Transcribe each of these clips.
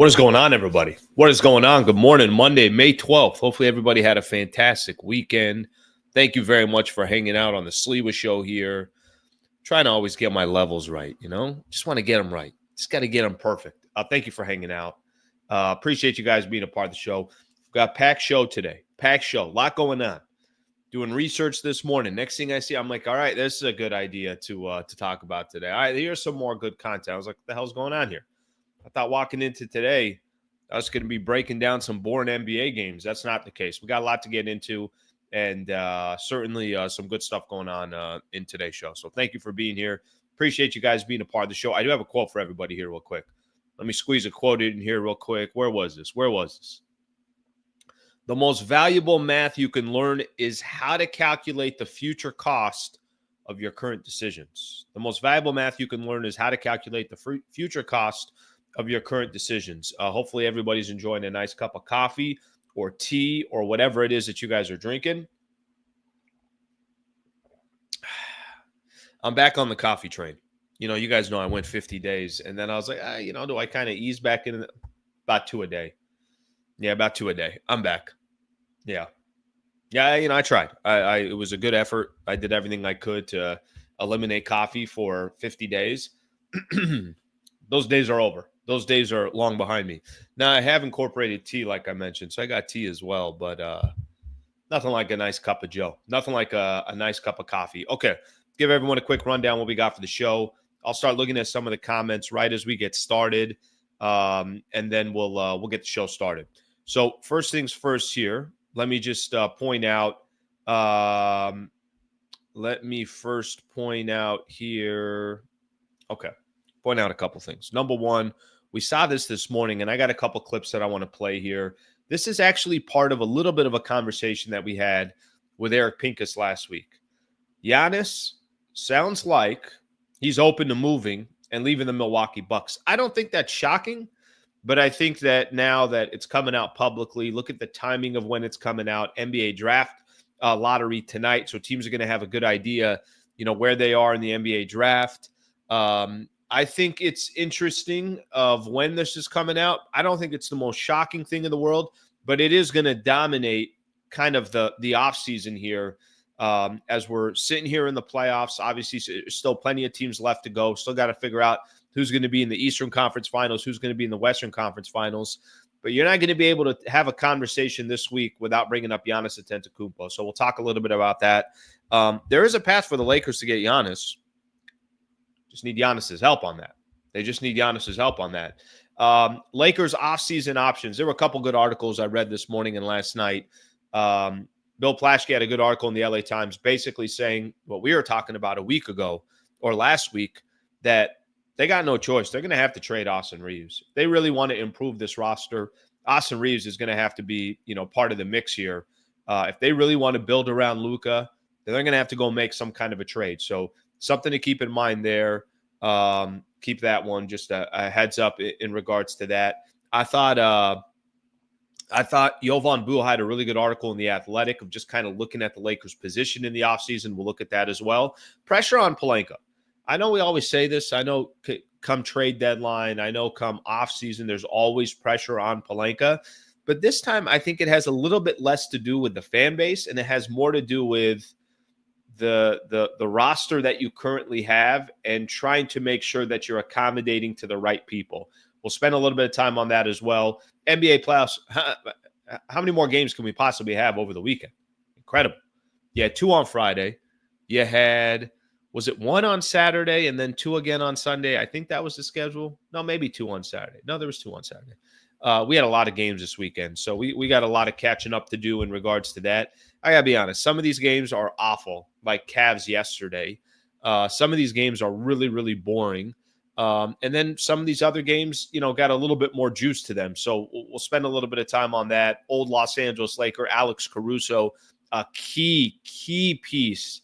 What is going on, everybody? What is going on? Good morning, Monday, May 12th. Hopefully everybody had a fantastic weekend. Thank you very much for hanging out on the Sliwa show here. Trying to always get my levels right, Just want to get them right. Just got to get them perfect. Thank you for hanging out. Appreciate you guys being a part of the show. We've got a packed show today. Packed show. A lot going on. Doing research this morning. Next thing I see, I'm like, all right, this is a good idea to talk about today. All right, here's some more good content. I was like, what the hell's going on here? I thought walking into today, I was going to be breaking down some boring NBA games. That's not the case. We got a lot to get into, and certainly some good stuff going on in today's show. So thank you for being here. Appreciate you guys being a part of the show. I do have a quote for everybody here real quick. Let me squeeze a quote in here real quick. Where was this? The most valuable math you can learn is how to calculate the future cost of your current decisions. The most valuable math you can learn is how to calculate the future cost of your current decisions. Hopefully everybody's enjoying a nice cup of coffee or tea or whatever it is that you guys are drinking. I'm back on the coffee train. You guys know I went 50 days, and then I was like, do I kind of ease back in? About 2 a day. Yeah, about 2 a day. I'm back. Yeah, I tried. It was a good effort. I did everything I could to eliminate coffee for 50 days. Those days are over. Those days are long behind me. Now, I have incorporated tea, like I mentioned, so I got tea as well, but nothing like a nice cup of Joe. Nothing like a nice cup of coffee. Okay, give everyone a quick rundown what we got for the show. I'll start looking at some of the comments right as we get started, and then we'll get the show started. So first things first here, let me just point out here. Okay. Point out a couple things. Number one, we saw this morning, and I got a couple clips that I want to play here. This is actually part of a little bit of a conversation that we had with Eric Pincus last week. Giannis sounds like he's open to moving and leaving the Milwaukee Bucks. I don't think that's shocking, but I think that now that it's coming out publicly, look at the timing of when it's coming out. NBA draft lottery tonight, so teams are going to have a good idea, where they are in the NBA draft. I think it's interesting of when this is coming out. I don't think it's the most shocking thing in the world, but it is going to dominate kind of the offseason here as we're sitting here in the playoffs. Obviously, there's still plenty of teams left to go. Still got to figure out who's going to be in the Eastern Conference Finals, who's going to be in the Western Conference Finals. But you're not going to be able to have a conversation this week without bringing up Giannis Antetokounmpo. So we'll talk a little bit about that. There is a path for the Lakers to get Giannis. Just need Giannis's help on that. They just need Giannis's help on that. Lakers offseason options. There were a couple good articles I read this morning and last night. Bill Plaschke had a good article in the LA Times basically saying what we were talking about a week ago or last week, that they got no choice. They're going to have to trade Austin Reeves. If they really want to improve this roster, Austin Reeves is going to have to be, part of the mix here. If they really want to build around Luka, then they're going to have to go make some kind of a trade. So something to keep in mind there. Keep that one just a heads up in regards to that. I thought Jovan Bull had a really good article in The Athletic of just kind of looking at the Lakers' position in the offseason. We'll look at that as well. Pressure on Pelinka. I know we always say this. I know come trade deadline, I know come offseason, there's always pressure on Pelinka. But this time, I think it has a little bit less to do with the fan base, and it has more to do with the roster that you currently have and trying to make sure that you're accommodating to the right people. We'll spend a little bit of time on that as well. NBA playoffs, how many more games can we possibly have over the weekend? Incredible. You had 2 on Friday. You had, was it 1 on Saturday and then 2 again on Sunday? I think that was the schedule. No, maybe 2 on Saturday. No, there was 2 on Saturday. We had a lot of games this weekend, so we got a lot of catching up to do in regards to that. I got to be honest. Some of these games are awful, like Cavs yesterday. Some of these games are really, really boring. And then some of these other games, got a little bit more juice to them. So we'll spend a little bit of time on that. Old Los Angeles Laker, Alex Caruso, a key piece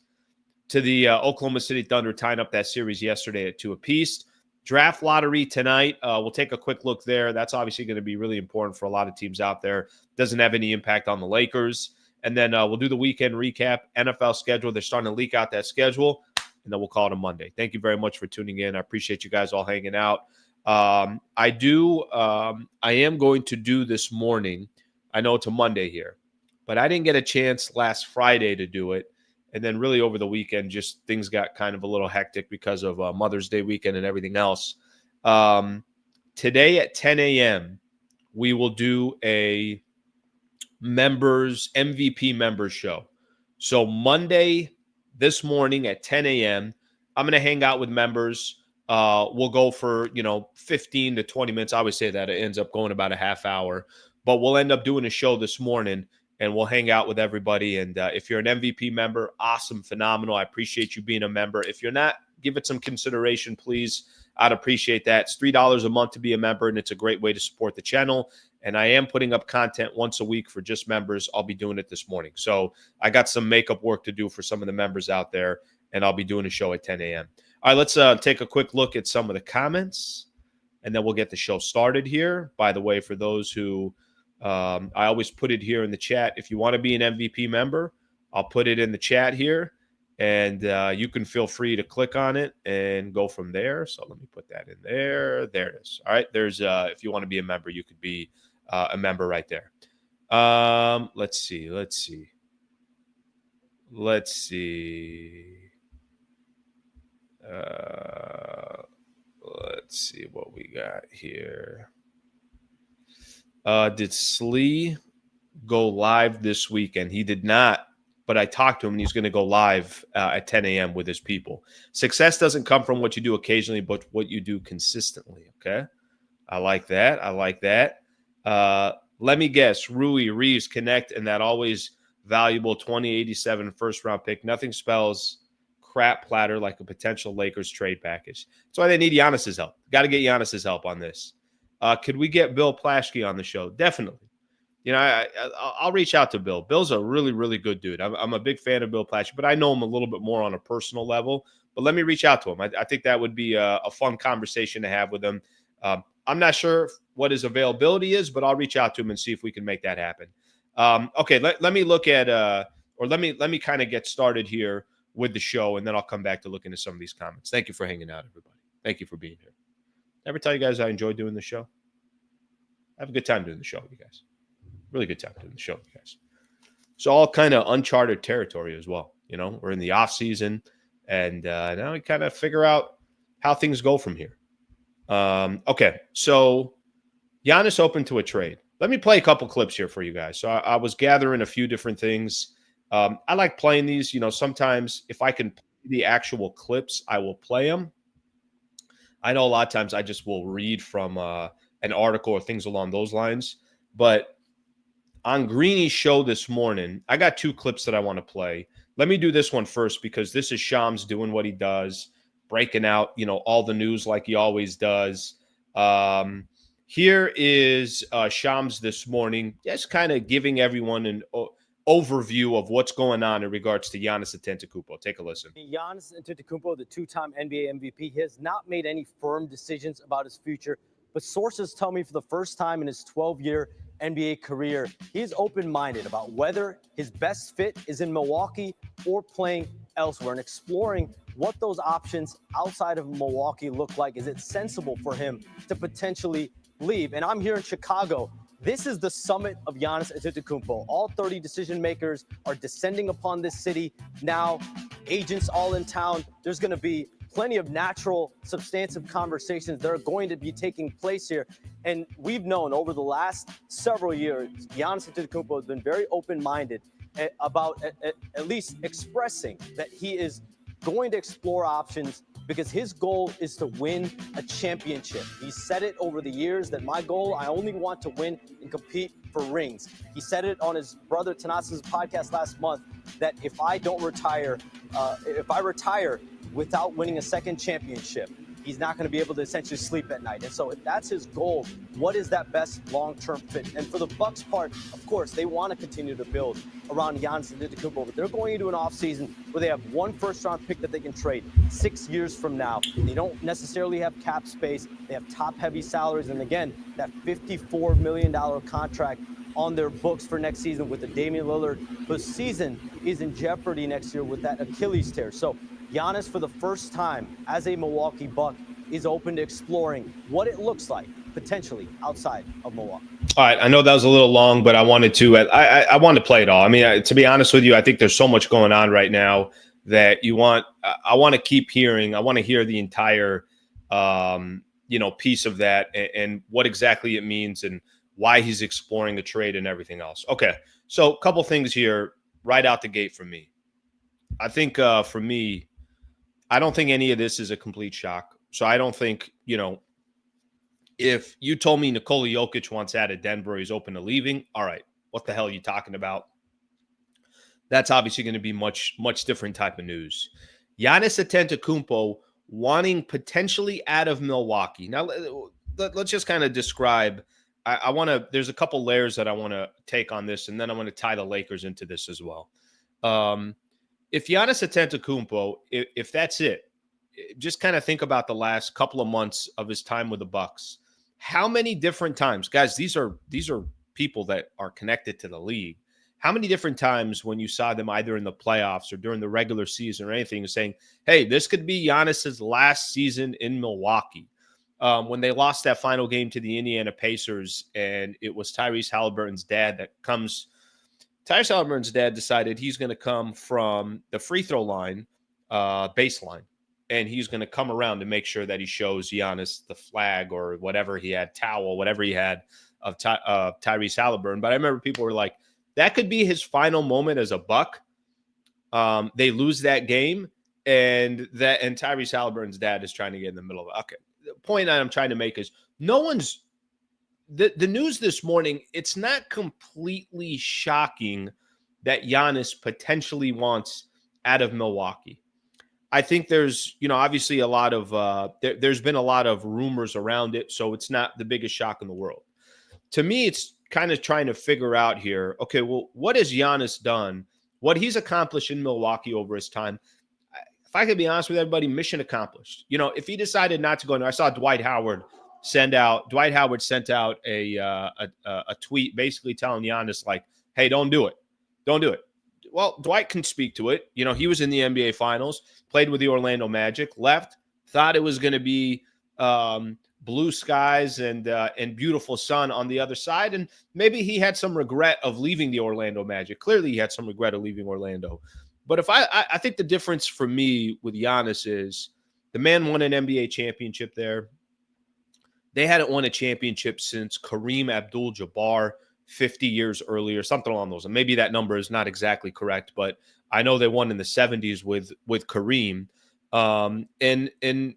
to the Oklahoma City Thunder tying up that series yesterday at 2 apiece. Draft lottery tonight. We'll take a quick look there. That's obviously going to be really important for a lot of teams out there. Doesn't have any impact on the Lakers. And then we'll do the weekend recap, NFL schedule. They're starting to leak out that schedule, and then we'll call it a Monday. Thank you very much for tuning in. I appreciate you guys all hanging out. I am going to do this morning. I know it's a Monday here, but I didn't get a chance last Friday to do it. And then really over the weekend, just things got kind of a little hectic because of Mother's Day weekend and everything else. Today at 10 a.m., we will do a MVP members show. So Monday this morning at 10 a.m., I'm going to hang out with members. We'll go for, 15 to 20 minutes. I always say that it ends up going about a half hour, but we'll end up doing a show this morning and we'll hang out with everybody. And if you're an MVP member, awesome, phenomenal. I appreciate you being a member. If you're not, give it some consideration, please. I'd appreciate that. It's $3 a month to be a member, and it's a great way to support the channel. And I am putting up content once a week for just members. I'll be doing it this morning. So I got some makeup work to do for some of the members out there, and I'll be doing a show at 10 a.m. All right, let's take a quick look at some of the comments, and then we'll get the show started here. By the way, for those who I always put it here in the chat. If you want to be an MVP member, I'll put it in the chat here, and you can feel free to click on it and go from there. So let me put that in there. There it is. All right, there's if you want to be a member, you could be a member right there. Let's see. Let's see what we got here. Did Slee go live this weekend? He did not, but I talked to him and he's going to go live at 10 a.m. with his people. Success doesn't come from what you do occasionally, but what you do consistently. Okay. I like that. Let me guess. Rui, Reeves, Connect, and that always valuable 2087 first round pick. Nothing spells crap platter like a potential Lakers trade package. That's why they need Giannis's help. Got to get Giannis's help on this. Could we get Bill Plaschke on the show? Definitely. I'll reach out to Bill. Bill's a really, really good dude. I'm a big fan of Bill Plaschke, but I know him a little bit more on a personal level. But let me reach out to him. I think that would be a fun conversation to have with him. I'm not sure what his availability is, but I'll reach out to him and see if we can make that happen. Okay, let me look at let me kind of get started here with the show, and then I'll come back to look into some of these comments. Thank you for hanging out, everybody. Thank you for being here. Ever tell you guys I enjoy doing the show? I have a good time doing the show with you guys. Really good time doing the show with you guys. It's all kind of uncharted territory as well. We're in the off season, and now we kind of figure out how things go from here. Okay, so Giannis open to a trade. Let me play a couple clips here for you guys. So I was gathering a few different things. I like playing these. Sometimes if I can play the actual clips, I will play them. I know a lot of times I just will read from an article or things along those lines. But on Greeny's show this morning, I got two clips that I want to play. Let me do this one first because this is Shams doing what he does, breaking out, all the news like he always does. Here is Shams this morning, just kind of giving everyone an overview of what's going on in regards to Giannis Antetokounmpo. Take a listen. Giannis Antetokounmpo, the two-time NBA MVP, he has not made any firm decisions about his future, but sources tell me for the first time in his 12-year NBA career, he is open-minded about whether his best fit is in Milwaukee or playing elsewhere and exploring what those options outside of Milwaukee look like. Is it sensible for him to potentially leave? And I'm here in Chicago. This is the summit of Giannis Antetokounmpo. All 30 decision makers are descending upon this city now. Agents all in town. There's going to be plenty of natural, substantive conversations that are going to be taking place here. And we've known over the last several years, Giannis Antetokounmpo has been very open-minded about at least expressing that he is going to explore options because his goal is to win a championship. He said it over the years that my goal, I only want to win and compete for rings. He said it on his brother Tanas's podcast last month that if I retire without winning a second championship, he's not going to be able to essentially sleep at night. And so if that's his goal, what is that best long-term fit? And for the Bucks part, of course, they want to continue to build around Giannis Antetokounmpo, but they're going into an offseason where they have one first-round pick that they can trade 6 years from now. They don't necessarily have cap space. They have top-heavy salaries. And again, that $54 million contract on their books for next season with the Damian Lillard, whose season is in jeopardy next year with that Achilles tear. So Giannis, for the first time as a Milwaukee Buck, is open to exploring what it looks like potentially outside of Milwaukee. All right, I know that was a little long, but I wanted to. I want to play it all. I mean, to be honest with you, I think there's so much going on right now that I want to keep hearing. I want to hear the entire, piece of that and what exactly it means and why he's exploring the trade and everything else. Okay, so a couple things here right out the gate from me. I think for me, I don't think any of this is a complete shock. So I don't think, if you told me Nikola Jokic wants out of Denver, he's open to leaving, all right, what the hell are you talking about? That's obviously going to be much, much different type of news. Giannis Antetokounmpo wanting potentially out of Milwaukee. Now, let's just kind of describe. I want to – there's a couple layers that I want to take on this, and then I want to tie the Lakers into this as well. If Giannis Antetokounmpo, if that's it, just kind of think about the last couple of months of his time with the Bucks. How many different times, guys, these are people that are connected to the league. How many different times when you saw them either in the playoffs or during the regular season or anything saying, hey, this could be Giannis's last season in Milwaukee? When they lost that final game to the Indiana Pacers, and it was Tyrese Halliburton's dad that comes. Tyrese Halliburton's dad decided he's going to come from the free throw line, baseline. And he's going to come around to make sure that he shows Giannis the flag or whatever he had, towel, whatever he had of Tyrese Halliburton. But I remember people were like, that could be his final moment as a Buck. They lose that game, and Tyrese Halliburton's dad is trying to get in the middle of it. Okay. The point that I'm trying to make is the news this morning, it's not completely shocking that Giannis potentially wants out of Milwaukee. I think there's, obviously a lot of there's been a lot of rumors around it, so it's not the biggest shock in the world. To me, it's kind of trying to figure out here, okay, well, what has Giannis done? What he's accomplished in Milwaukee over his time? If I could be honest with everybody, mission accomplished. If he decided not to go in there, I saw Dwight Howard sent out a tweet basically telling Giannis, like, hey, don't do it. Don't do it. Well, Dwight can speak to it. He was in the NBA Finals, played with the Orlando Magic, left, thought it was going to be blue skies and beautiful sun on the other side. And maybe he had some regret of leaving the Orlando Magic. Clearly, he had some regret of leaving Orlando. But if I think the difference for me with Giannis is the man won an NBA championship there. They hadn't won a championship since Kareem Abdul-Jabbar 50 years earlier, something along those. And maybe that number is not exactly correct, but I know they won in the 70s with Kareem. And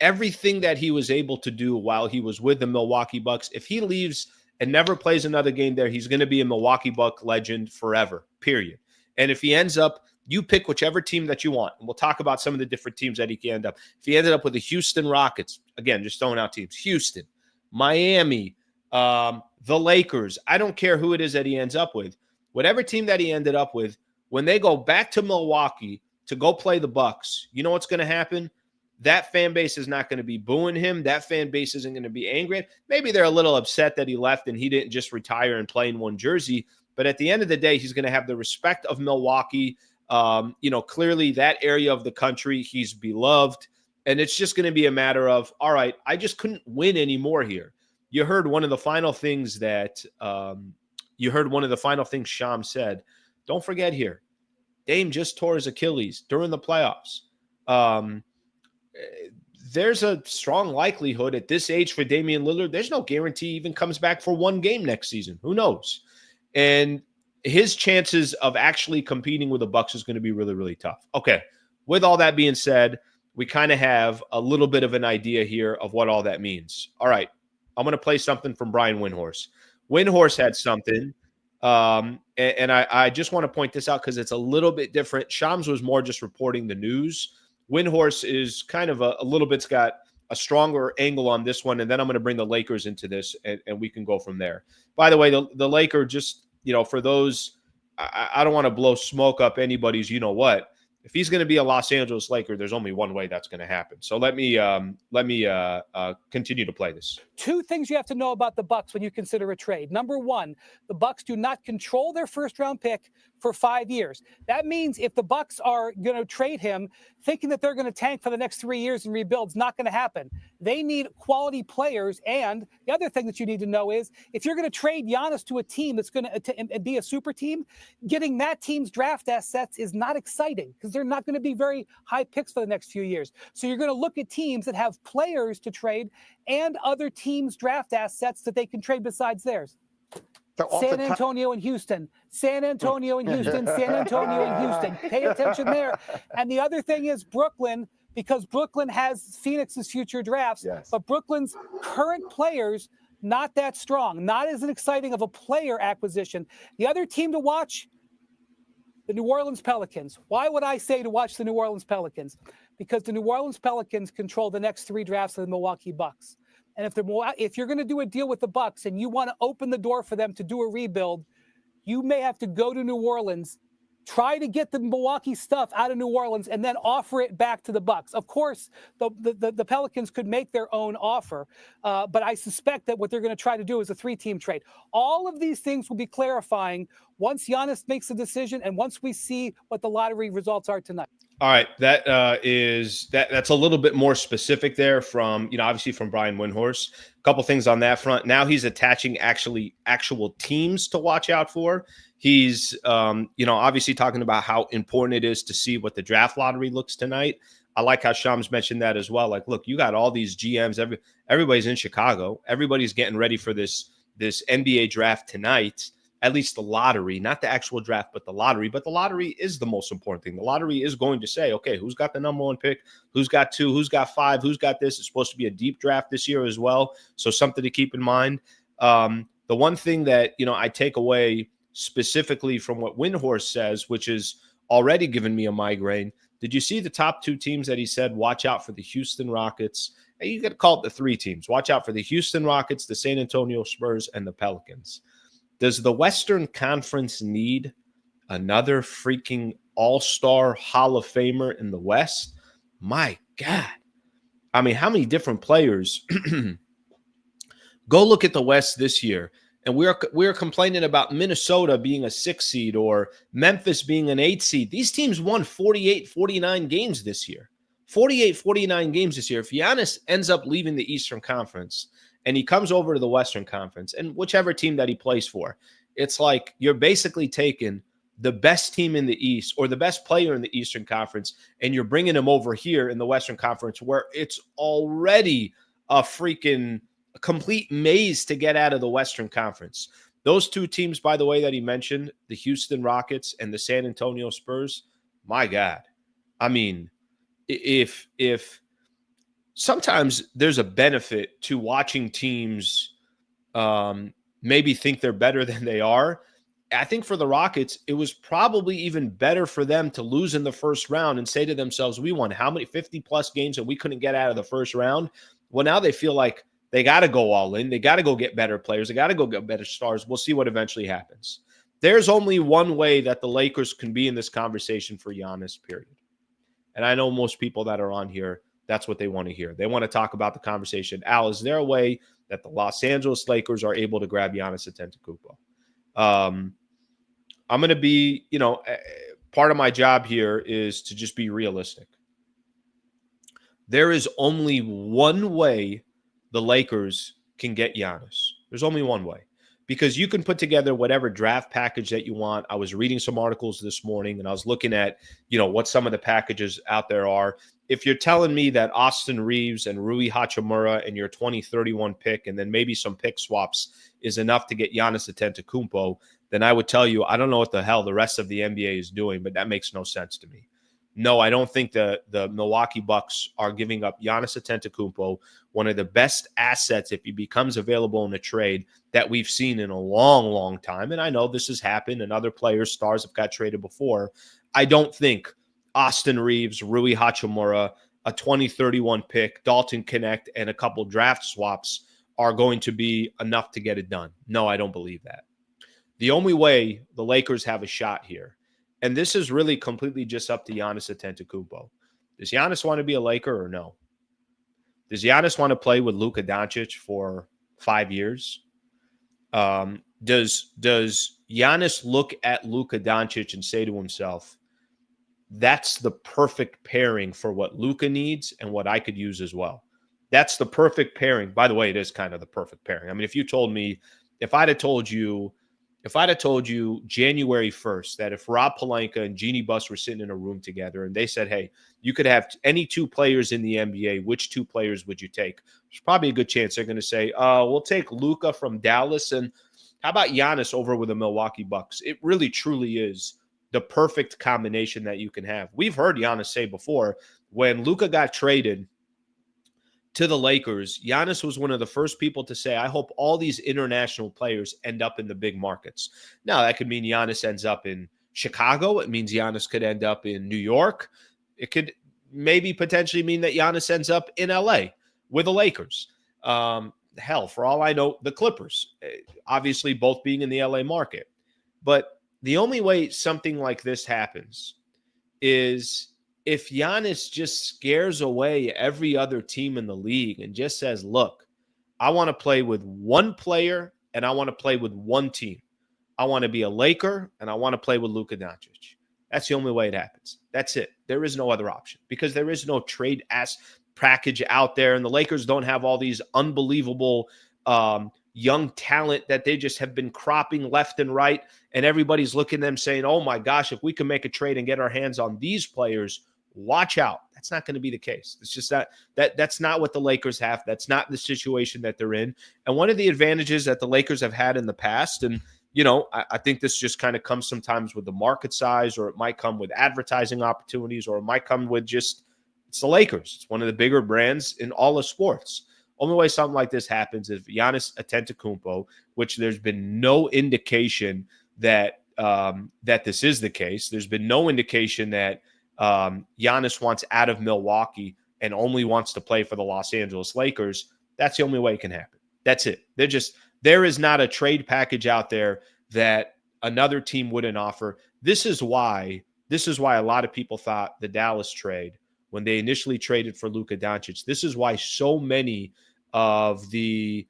everything that he was able to do while he was with the Milwaukee Bucks, if he leaves and never plays another game there, he's going to be a Milwaukee Buck legend forever, period. And if he ends up, you pick whichever team that you want. And we'll talk about some of the different teams that he can end up. If he ended up with the Houston Rockets, again, just throwing out teams, Houston, Miami, the Lakers, I don't care who it is that he ends up with. Whatever team that he ended up with, when they go back to Milwaukee to go play the Bucks, you know what's going to happen? That fan base is not going to be booing him. That fan base isn't going to be angry. Maybe they're a little upset that he left and he didn't just retire and play in one jersey. But at the end of the day, he's going to have the respect of Milwaukee. Clearly that area of the country, he's beloved. And it's just going to be a matter of, all right, I just couldn't win anymore here. You heard one of the final things Sham said. Don't forget here, Dame just tore his Achilles during the playoffs. There's a strong likelihood at this age for Damian Lillard, there's no guarantee he even comes back for one game next season. Who knows? And his chances of actually competing with the Bucks is going to be really, really tough. Okay, with all that being said, we kind of have a little bit of an idea here of what all that means. All right, I'm going to play something from Brian Windhorst. Windhorst had something, and I just want to point this out because it's a little bit different. Shams was more just reporting the news. Windhorst is kind of a little bit's got a stronger angle on this one, and then I'm going to bring the Lakers into this, and we can go from there. By the way, the Laker, just, for those, I don't want to blow smoke up anybody's you-know-what. If he's going to be a Los Angeles Laker, there's only one way that's going to happen. So let me continue to play this. Two things you have to know about the Bucks when you consider a trade. Number one, the Bucks do not control their first-round pick for 5 years. That means if the Bucks are going to trade him, thinking that they're going to tank for the next 3 years and rebuild is not going to happen. They need quality players. And the other thing that you need to know is if you're going to trade Giannis to a team that's going to be a super team, getting that team's draft assets is not exciting because they're not going to be very high picks for the next few years. So you're going to look at teams that have players to trade and other teams' draft assets that they can trade besides theirs. San Antonio and Houston, San Antonio and Houston, San Antonio and Houston. Pay attention there. And the other thing is Brooklyn, because Brooklyn has Phoenix's future drafts, Yes. but Brooklyn's current players, not that strong, not as exciting of a player acquisition. The other team to watch, the New Orleans Pelicans. Why would I say to watch the New Orleans Pelicans? Because the New Orleans Pelicans control the next 3 drafts of the Milwaukee Bucks. And if you're going to do a deal with the Bucks and you want to open the door for them to do a rebuild, you may have to go to New Orleans, try to get the Milwaukee stuff out of New Orleans, and then offer it back to the Bucks. Of course, the Pelicans could make their own offer, but I suspect that what they're going to try to do is a 3-team trade. All of these things will be clarifying once Giannis makes a decision and once we see what the lottery results are tonight. All right, that's a little bit more specific there from, obviously from Brian Windhorst. A couple things on that front. Now he's attaching actual teams to watch out for. He's, obviously talking about how important it is to see what the draft lottery looks tonight. I like how Shams mentioned that as well. Like, look, you got all these GMs. Everybody's in Chicago. Everybody's getting ready for this NBA draft tonight. At least the lottery, not the actual draft, but the lottery. But the lottery is the most important thing. The lottery is going to say, okay, who's got the number 1 pick? Who's got 2? Who's got 5? Who's got this? It's supposed to be a deep draft this year as well. So something to keep in mind. The one thing that, I take away specifically from what Windhorst says, which is already given me a migraine. Did you see the top 2 teams that he said, watch out for the Houston Rockets? And you could call it the 3 teams. Watch out for the Houston Rockets, the San Antonio Spurs, and the Pelicans. Does the Western Conference need another freaking all-star Hall of Famer in the West? My God. I mean, how many different players? Go look at the West this year. And we're complaining about Minnesota being a 6 seed or Memphis being an 8 seed. These teams won 48, 49 games this year. 48, 49 games this year. If Giannis ends up leaving the Eastern Conference and he comes over to the Western Conference, and whichever team that he plays for, it's like you're basically taking the best team in the East or the best player in the Eastern Conference, and you're bringing him over here in the Western Conference where it's already a freaking complete maze to get out of the Western Conference. Those 2 teams, by the way, that he mentioned, the Houston Rockets and the San Antonio Spurs, my God. I mean, if sometimes there's a benefit to watching teams maybe think they're better than they are. I think for the Rockets, it was probably even better for them to lose in the first round and say to themselves, we won how many 50-plus games and we couldn't get out of the first round. Well, now they feel like they got to go all in. They got to go get better players. They got to go get better stars. We'll see what eventually happens. There's only one way that the Lakers can be in this conversation for Giannis, period. And I know most people that are on here, that's what they want to hear. They want to talk about the conversation. Al, is there a way that the Los Angeles Lakers are able to grab Giannis Antetokounmpo? I'm going to be, part of my job here is to just be realistic. There is only one way the Lakers can get Giannis. There's only one way. Because you can put together whatever draft package that you want. I was reading some articles this morning, and I was looking at, what some of the packages out there are. If you're telling me that Austin Reeves and Rui Hachimura and your 2031 pick and then maybe some pick swaps is enough to get Giannis Antetokounmpo, then I would tell you, I don't know what the hell the rest of the NBA is doing, but that makes no sense to me. No, I don't think the Milwaukee Bucks are giving up Giannis Antetokounmpo, one of the best assets if he becomes available in a trade that we've seen in a long, long time. And I know this has happened and other players, stars have got traded before. I don't think Austin Reeves, Rui Hachimura, a 2031 pick, Dalton Connect, and a couple draft swaps are going to be enough to get it done. No, I don't believe that. The only way the Lakers have a shot here, and this is really completely just up to Giannis Antetokounmpo. Does Giannis want to be a Laker or no? Does Giannis want to play with Luka Doncic for 5 years? Does Giannis look at Luka Doncic and say to himself, that's the perfect pairing for what Luka needs and what I could use as well? That's the perfect pairing. By the way, it is kind of the perfect pairing. I mean, if I'd have told you January 1st that if Rob Pelinka and Jeannie Buss were sitting in a room together and they said, hey, you could have any two players in the NBA, which two players would you take? There's probably a good chance they're going to say, we'll take Luka from Dallas, and how about Giannis over with the Milwaukee Bucks? It really, truly is the perfect combination that you can have. We've heard Giannis say before, when Luka got traded to the Lakers, Giannis was one of the first people to say, I hope all these international players end up in the big markets. Now, that could mean Giannis ends up in Chicago. It means Giannis could end up in New York. It could maybe potentially mean that Giannis ends up in LA with the Lakers. Hell, for all I know, the Clippers, obviously both being in the LA market. But the only way something like this happens is if Giannis just scares away every other team in the league and just says, look, I want to play with one player and I want to play with one team. I want to be a Laker and I want to play with Luka Doncic. That's the only way it happens. That's it. There is no other option because there is no trade ass package out there. And the Lakers don't have all these unbelievable young talent that they just have been cropping left and right. And everybody's looking at them saying, oh my gosh, if we can make a trade and get our hands on these players, watch out. That's not going to be the case. It's just that's not what the Lakers have. That's not the situation that they're in. And one of the advantages that the Lakers have had in the past, and I think this just kind of comes sometimes with the market size, or it might come with advertising opportunities, or it might come with just, it's the Lakers. It's one of the bigger brands in all of sports. Only way something like this happens is Giannis Antetokounmpo, which there's been no indication that that this is the case. There's been no indication that Giannis wants out of Milwaukee and only wants to play for the Los Angeles Lakers. That's the only way it can happen. That's it. There is not a trade package out there that another team wouldn't offer. This is why a lot of people thought the Dallas trade, when they initially traded for Luka Doncic, this is why so many of the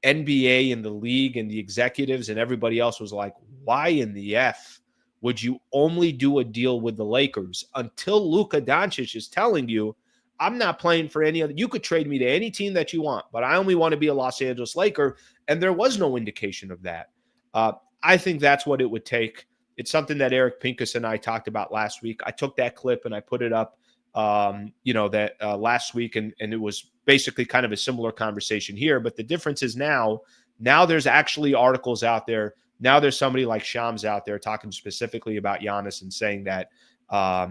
NBA and the league and the executives and everybody else was like, why in the F would you only do a deal with the Lakers until Luka Doncic is telling you, I'm not playing for any other. You could trade me to any team that you want, but I only want to be a Los Angeles Laker. And there was no indication of that. I think that's what it would take. It's something that Eric Pincus and I talked about last week. I took that clip and I put it up, last week, and it was basically kind of a similar conversation here. But the difference is now there's actually articles out there. Now there's somebody like Shams out there talking specifically about Giannis and saying that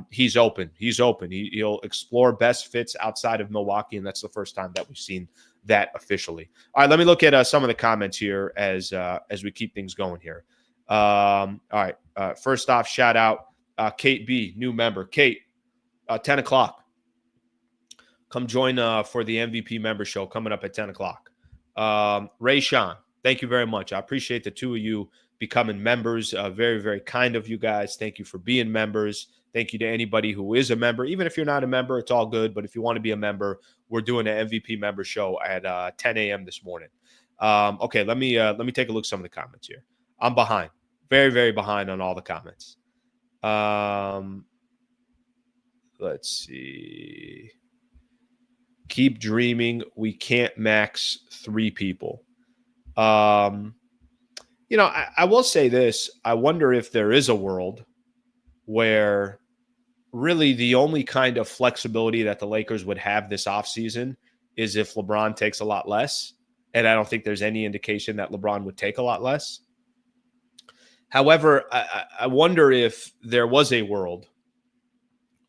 he's open. He'll explore best fits outside of Milwaukee, and that's the first time that we've seen that officially. All right, let me look at some of the comments here as we keep things going here. All right, first off, shout out Kate B, new member. Kate, 10 o'clock. Come join for the MVP member show coming up at 10 o'clock. Ray Sean, thank you very much. I appreciate the two of you becoming members. Very, very kind of you guys. Thank you for being members. Thank you to anybody who is a member. Even if you're not a member, it's all good. But if you want to be a member, we're doing an MVP member show at 10 a.m. this morning. Okay, let me take a look at some of the comments here. I'm behind. Very, very behind on all the comments. Let's see. Keep dreaming. We can't max 3 people. I will say this. I wonder if there is a world where really the only kind of flexibility that the Lakers would have this offseason is if LeBron takes a lot less. And I don't think there's any indication that LeBron would take a lot less. However, I wonder if there was a world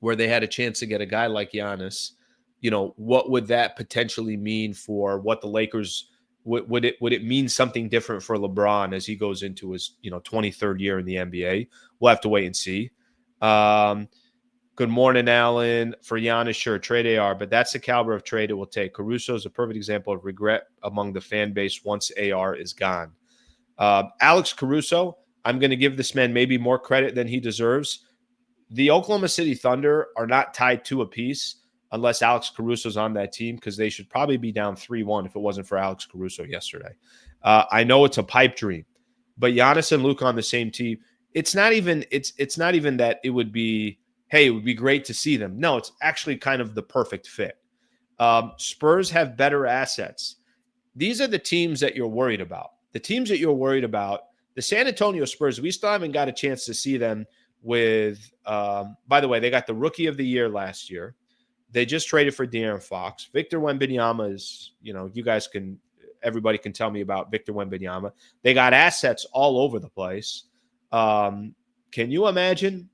where they had a chance to get a guy like Giannis. What would that potentially mean for what the Lakers would it mean something different for LeBron as he goes into his 23rd year in the NBA? We'll have to wait and see. Good morning, Alan. For Giannis, sure, trade AR, but that's the caliber of trade it will take. Caruso is a perfect example of regret among the fan base once AR is gone. Alex Caruso, I'm going to give this man maybe more credit than he deserves. The Oklahoma City Thunder are not tied to a piece unless Alex Caruso's on that team, because they should probably be down 3-1 if it wasn't for Alex Caruso yesterday. I know it's a pipe dream, but Giannis and Luka on the same team, it's not even that it would be, hey, it would be great to see them. No, it's actually kind of the perfect fit. Spurs have better assets. These are the teams that you're worried about. The teams that you're worried about, the San Antonio Spurs, we still haven't got a chance to see them with, by the way, they got the Rookie of the Year last year. They just traded for De'Aaron Fox. Victor Wembanyama is, everybody can tell me about Victor Wembanyama. They got assets all over the place. Can you imagine,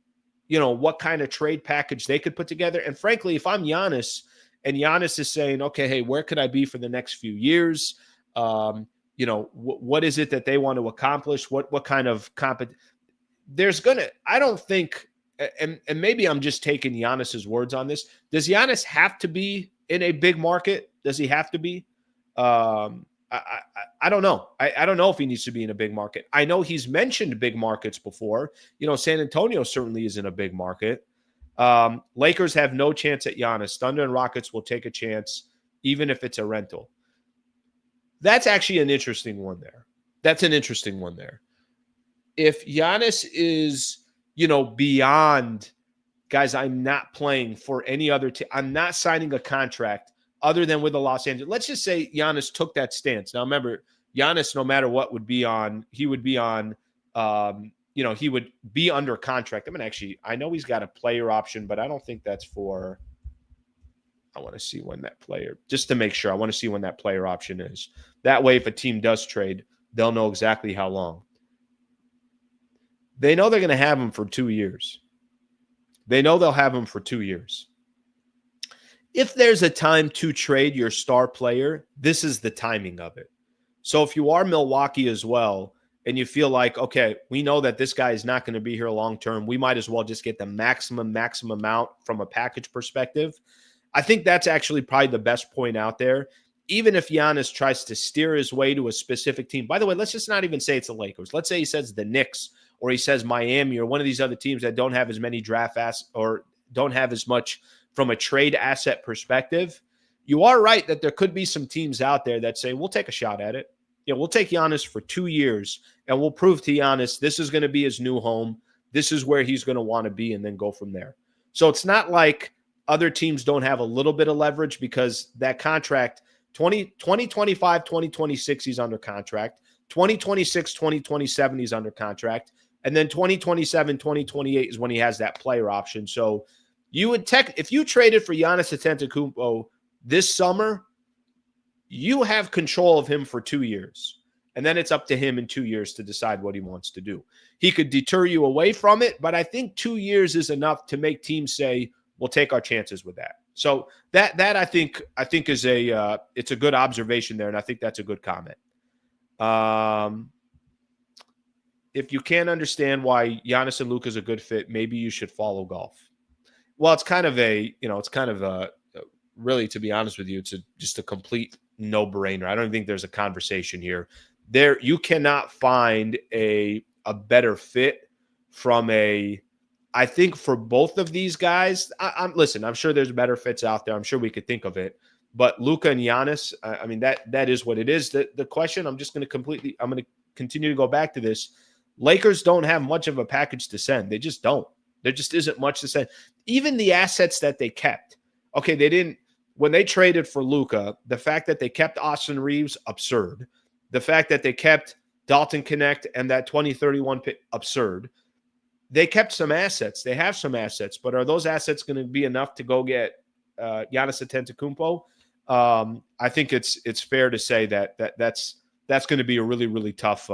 what kind of trade package they could put together? And frankly, if I'm Giannis and Giannis is saying, okay, hey, where could I be for the next few years? What is it that they want to accomplish? What kind of I don't think, and maybe I'm just taking Giannis's words on this. Does Giannis have to be in a big market? Does he have to be? I don't know. I don't know if he needs to be in a big market. I know he's mentioned big markets before. San Antonio certainly is in a big market. Lakers have no chance at Giannis. Thunder and Rockets will take a chance, even if it's a rental. That's actually an interesting one there. If Giannis is, beyond, guys, I'm not playing for any other team. I'm not signing a contract other than with the Los Angeles. Let's just say Giannis took that stance. Now, remember, Giannis, no matter what, he would be under contract. I know he's got a player option, but I don't think that's for, I want to see when that player, just to make sure, I want to see when that player option is. That way, if a team does trade, they'll know exactly how long. They know they're going to have him for 2 years. They know they'll have him for 2 years. If there's a time to trade your star player, this is the timing of it. So if you are Milwaukee as well, and you feel like, okay, we know that this guy is not going to be here long term, we might as well just get the maximum amount from a package perspective. I think that's actually probably the best point out there. Even if Giannis tries to steer his way to a specific team. By the way, let's just not even say it's the Lakers. Let's say he says the Knicks, or he says Miami, or one of these other teams that don't have as many draft assets or don't have as much from a trade asset perspective. You are right that there could be some teams out there that say, we'll take a shot at it. We'll take Giannis for 2 years, and we'll prove to Giannis this is going to be his new home. This is where he's going to want to be, and then go from there. So it's not like other teams don't have a little bit of leverage, because that contract, 2025, 2026, he's under contract. 2026, 2027, he's under contract. And then 2027, 2028 is when he has that player option. So you would if you traded for Giannis Antetokounmpo this summer, you have control of him for 2 years. And then it's up to him in 2 years to decide what he wants to do. He could deter you away from it, but I think 2 years is enough to make teams say, we'll take our chances with that. So that I think is it's a good observation there, and I think that's a good comment. If you can't understand why Giannis and Luka is a good fit, maybe you should follow golf. Well, it's kind of really, to be honest with you, it's just a complete no-brainer. I don't think there's a conversation here. You cannot find a better fit from I think for both of these guys. Listen, I'm sure there's better fits out there. I'm sure we could think of it. But Luka and Giannis, that is what it is. The question, I'm going to continue to go back to this. Lakers don't have much of a package to send. They just don't. There just isn't much to send. Even the assets that they kept. Okay, they didn't. When they traded for Luka, the fact that they kept Austin Reeves, absurd. The fact that they kept Dalton Connect and that 2031 pick, absurd. They kept some assets. They have some assets, but are those assets going to be enough to go get Giannis Antetokounmpo? I think it's fair to say that's going to be a really, really tough,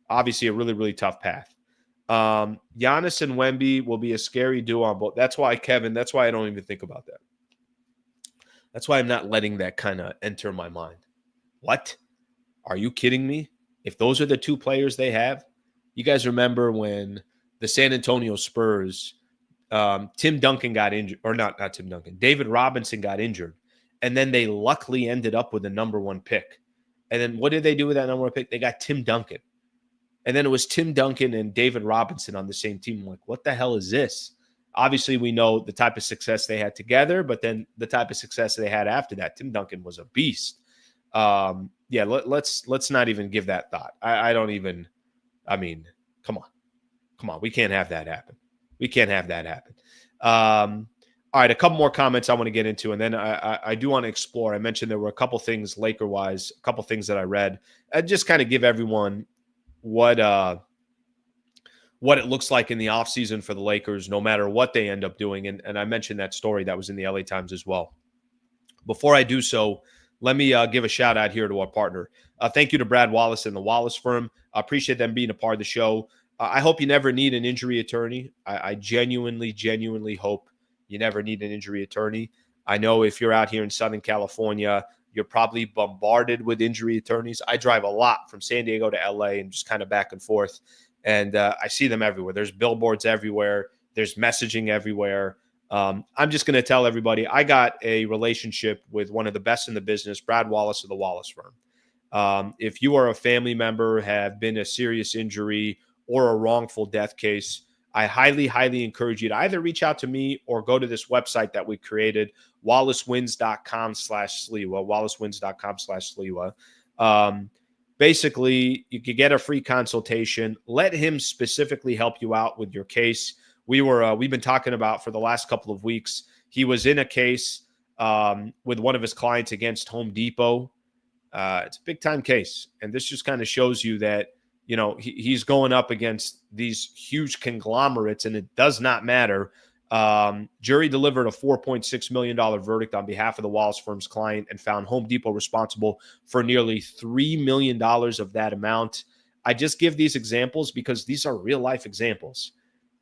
obviously a really, really tough path. Giannis and Wemby will be a scary duo on both. That's why, Kevin, that's why I don't even think about that. That's why I'm not letting that kind of enter my mind. What? Are you kidding me? If those are the two players they have, you guys remember when the San Antonio Spurs, Tim Duncan got injured, or not Tim Duncan, David Robinson got injured, and then they luckily ended up with the number one pick. And then what did they do with that number one pick? They got Tim Duncan. And then it was Tim Duncan and David Robinson on the same team. I'm like, what the hell is this? Obviously, we know the type of success they had together, but then the type of success they had after that. Tim Duncan was a beast. Yeah, let's not even give that thought. I don't even. I mean, come on. We can't have that happen. We can't have that happen. All right, a couple more comments I want to get into, and then I do want to explore. I mentioned there were a couple things Laker-wise, a couple things that I read. I just kind of give everyone what it looks like in the offseason for the Lakers, no matter what they end up doing. And I mentioned that story that was in the LA Times as well. Before I do so, let me give a shout out here to our partner. Thank you to Brad Wallace and the Wallace firm. I appreciate them being a part of the show. I hope you never need an injury attorney. I genuinely hope you never need an injury attorney. I know if you're out here in Southern California, you're probably bombarded with injury attorneys. I drive a lot from San Diego to LA and just kind of back and forth. And I see them everywhere. There's billboards everywhere. There's messaging everywhere. I'm just going to tell everybody I got a relationship with one of the best in the business, Brad Wallace of the Wallace firm. If you are a family member, have been a serious injury or a wrongful death case, I highly encourage you to either reach out to me or go to this website that we created, wallacewins.com/Sliwa, wallacewins.com/Sliwa. Basically, you could get a free consultation. Let him specifically help you out with your case. We've been talking about for the last couple of weeks. He was in a case with one of his clients against Home Depot. It's a big time case, and this just kind of shows you that he's going up against these huge conglomerates, and it does not matter. Jury delivered a $4.6 million verdict on behalf of the Wallace firm's client and found Home Depot responsible for nearly $3 million of that amount. I just give these examples because these are real life examples.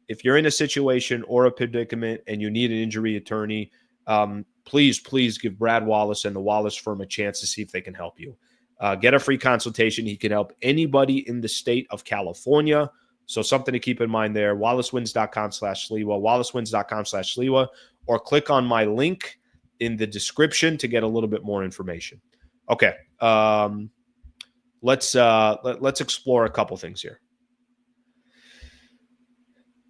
If you're in a situation or a predicament and you need an injury attorney, please give Brad Wallace and the Wallace firm a chance to see if they can help you. Get a free consultation. He can help anybody in the state of California. So something to keep in mind there, wallacewins.com/Sliwa, wallacewins.com/Sliwa, or click on my link in the description to get a little bit more information. Okay. Let's explore a couple things here.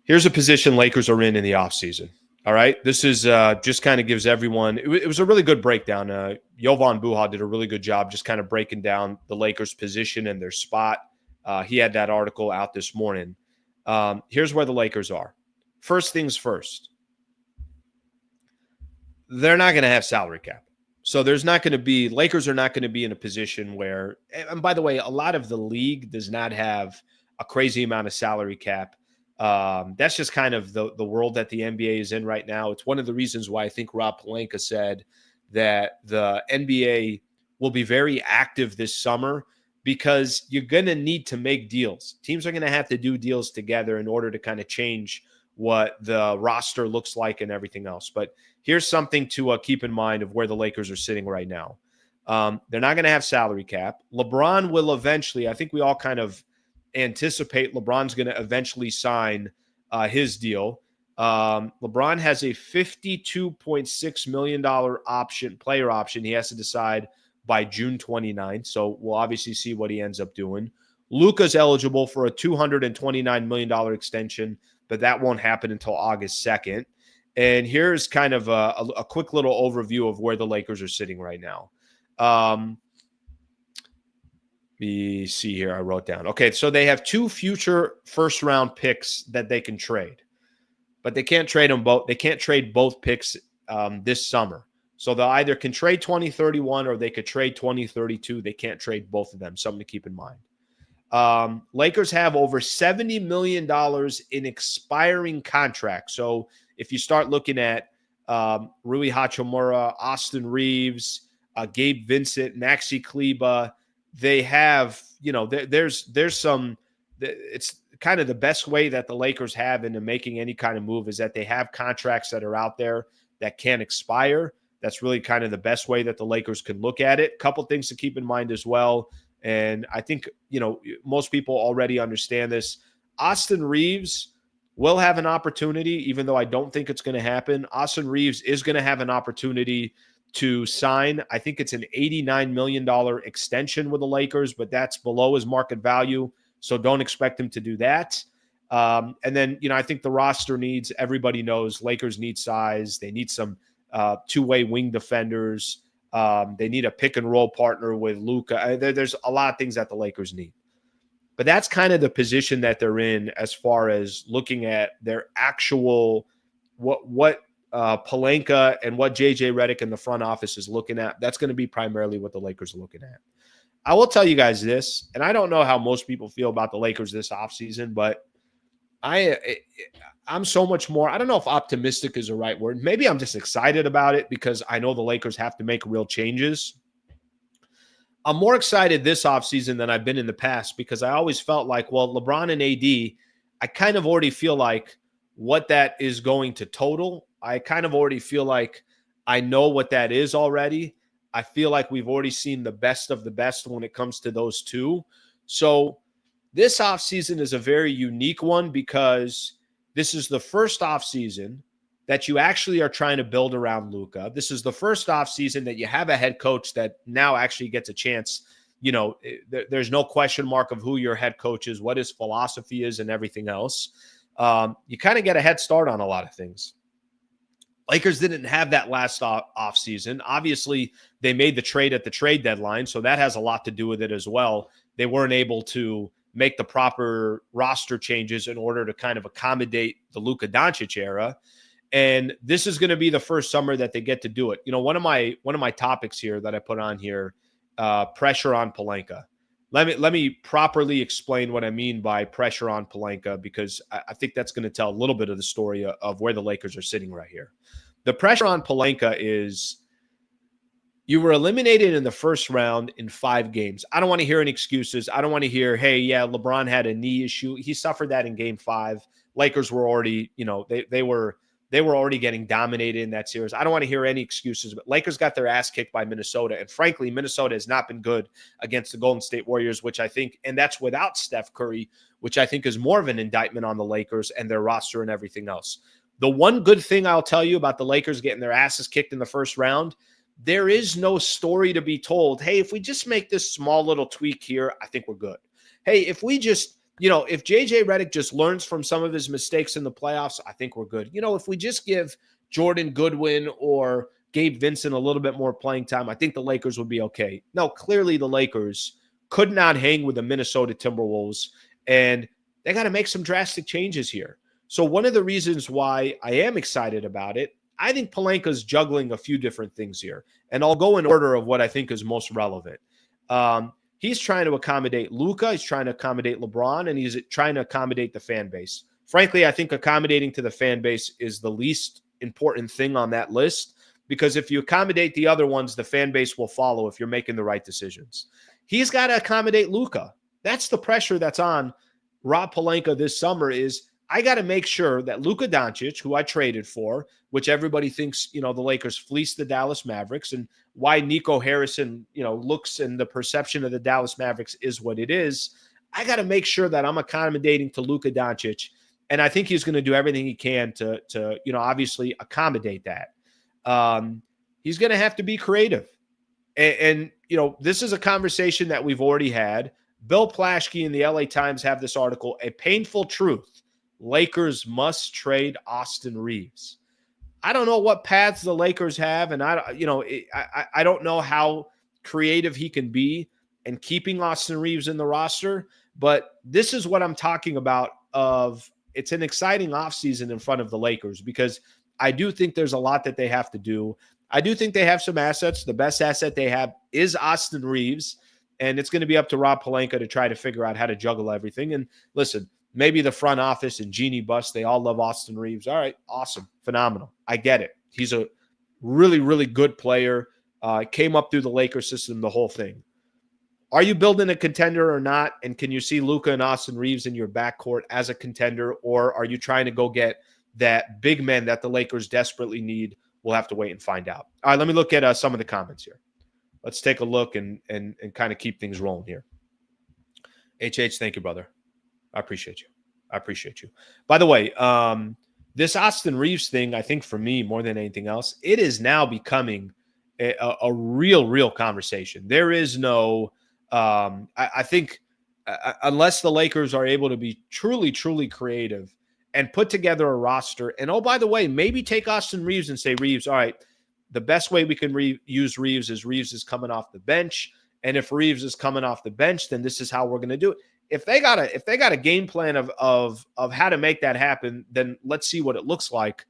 Here's a position Lakers are in the offseason. All right. This is just kind of gives everyone, it was a really good breakdown. Jovan Buha did a really good job just kind of breaking down the Lakers' position and their spot. He had that article out this morning. Here's where the Lakers are. First things first. They're not going to have salary cap. So Lakers are not going to be in a position where, and by the way, a lot of the league does not have a crazy amount of salary cap. That's just kind of the world that the NBA is in right now. It's one of the reasons why I think Rob Pelinka said that the NBA will be very active this summer, because you're going to need to make deals. Teams are going to have to do deals together in order to kind of change what the roster looks like and everything else. But here's something to keep in mind of where the Lakers are sitting right now. They're not going to have salary cap. LeBron will eventually, I think we all kind of anticipate LeBron's going to eventually sign his deal. LeBron has a $52.6 million player option. He has to decide by June 29th. So we'll obviously see what he ends up doing. Luka's eligible for a $229 million extension, but that won't happen until August 2nd. And here's kind of a quick little overview of where the Lakers are sitting right now. Let me see here. I wrote down. Okay, so they have 2 future first-round picks that they can trade, but they can't trade them both. They can't trade both picks this summer. So they either can trade 2031 or they could trade 2032. They can't trade both of them. Something to keep in mind. Lakers have over $70 million in expiring contracts. So if you start looking at Rui Hachimura, Austin Reeves, Gabe Vincent, Maxi Kleba, they have, there's some, it's kind of the best way that the Lakers have into making any kind of move is that they have contracts that are out there that can't expire. That's really kind of the best way that the Lakers can look at it. Couple things to keep in mind as well. And I think, most people already understand this. Austin Reeves will have an opportunity, even though I don't think it's going to happen. Austin Reeves is going to have an opportunity to sign. I think it's an $89 million extension with the Lakers, but that's below his market value. So don't expect him to do that. And then, I think the roster needs, everybody knows Lakers need size. They need some two-way wing defenders. They need a pick and roll partner with Luka. There's a lot of things that the Lakers need. But that's kind of the position that they're in as far as looking at their actual what Pelinka and what JJ Redick in the front office is looking at. That's going to be primarily what the Lakers are looking at. I will tell you guys this, and I don't know how most people feel about the Lakers this offseason, but I'm so much more, I don't know if optimistic is the right word. Maybe I'm just excited about it because I know the Lakers have to make real changes. I'm more excited this offseason than I've been in the past because I always felt like, well, LeBron and AD, I kind of already feel like what that is going to total. I kind of already feel like I know what that is already. I feel like we've already seen the best of the best when it comes to those two. So this offseason is a very unique one because this is the first offseason that you actually are trying to build around Luka. This is the first offseason that you have a head coach that now actually gets a chance. You know, there's no question mark of who your head coach is, what his philosophy is, and everything else. You kind of get a head start on a lot of things. Lakers didn't have that last offseason. Obviously, they made the trade at the trade deadline, so that has a lot to do with it as well. They weren't able to make the proper roster changes in order to kind of accommodate the Luka Doncic era. And this is going to be the first summer that they get to do it. You know, one of my topics here that I put on here, pressure on Pelinka. Let me properly explain what I mean by pressure on Pelinka, because I think that's going to tell a little bit of the story of where the Lakers are sitting right here. The pressure on Pelinka is you were eliminated in the first round in 5 games. I don't want to hear any excuses. I don't want to hear, hey, yeah, LeBron had a knee issue. He suffered that in game 5. Lakers were already, you know, they were already getting dominated in that series. I don't want to hear any excuses, but Lakers got their ass kicked by Minnesota. And frankly, Minnesota has not been good against the Golden State Warriors, which I think, and that's without Steph Curry, which I think is more of an indictment on the Lakers and their roster and everything else. The one good thing I'll tell you about the Lakers getting their asses kicked in the first round, there is no story to be told. Hey, if we just make this small little tweak here, I think we're good. Hey, if we just, you know, if JJ Redick just learns from some of his mistakes in the playoffs, I think we're good. You know, if we just give Jordan Goodwin or Gabe Vincent a little bit more playing time, I think the Lakers would be okay. No, clearly the Lakers could not hang with the Minnesota Timberwolves, and they got to make some drastic changes here. So one of the reasons why I am excited about it, I think Pelinka's juggling a few different things here, and I'll go in order of what I think is most relevant. He's trying to accommodate Luka, he's trying to accommodate LeBron, and he's trying to accommodate the fan base. Frankly, I think accommodating to the fan base is the least important thing on that list, because if you accommodate the other ones, the fan base will follow if you're making the right decisions. He's got to accommodate Luka. That's the pressure that's on Rob Pelinka this summer is, I got to make sure that Luka Doncic, who I traded for, which everybody thinks, you know, the Lakers fleeced the Dallas Mavericks, and why Nico Harrison, you know, looks and the perception of the Dallas Mavericks is what it is. I got to make sure that I'm accommodating to Luka Doncic, and I think he's going to do everything he can to you know, obviously accommodate that. He's going to have to be creative, and you know, this is a conversation that we've already had. Bill Plaschke and the LA Times have this article, A Painful Truth. Lakers must trade Austin Reeves. I don't know what paths the Lakers have, and I don't know how creative he can be in keeping Austin Reeves in the roster, but this is what I'm talking about of it's an exciting offseason in front of the Lakers, because I do think there's a lot that they have to do. I do think they have some assets. The best asset they have is Austin Reeves, and it's going to be up to Rob Pelinka to try to figure out how to juggle everything. And listen, maybe the front office and Jeannie Buss, they all love Austin Reeves. All right, awesome, phenomenal. I get it. He's a really, really good player. Came up through the Lakers system, the whole thing. Are you building a contender or not? And can you see Luka and Austin Reeves in your backcourt as a contender? Or are you trying to go get that big man that the Lakers desperately need? We'll have to wait and find out. All right, let me look at some of the comments here. Let's take a look and kind of keep things rolling here. HH, thank you, brother. I appreciate you. By the way, this Austin Reeves thing, I think for me, more than anything else, it is now becoming a real conversation. There is no, I think, unless the Lakers are able to be truly creative and put together a roster. And, oh, by the way, maybe take Austin Reeves and say, Reeves, all right, the best way we can use Reeves is Reeves is coming off the bench. And if Reeves is coming off the bench, then this is how we're going to do it. If they got a game plan of how to make that happen, then let's see what it looks like.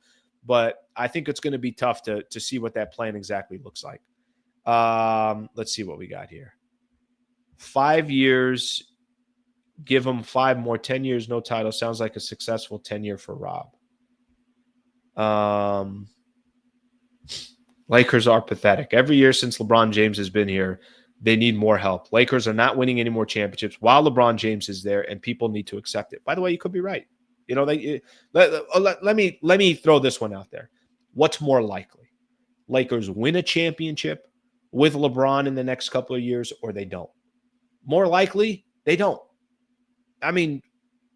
But I think it's going to be tough to see what that plan exactly looks like. Let's see what we got here. 5 years, give him 5 more, 10 years, no title. Sounds like a successful 10-year for Rob. Lakers are pathetic. Every year since LeBron James has been here, they need more help. Lakers are not winning any more championships while LeBron James is there, and people need to accept it. By the way, you could be right. You know, let me throw this one out there. What's more likely? Lakers win a championship with LeBron in the next couple of years, or they don't? More likely, they don't. I mean,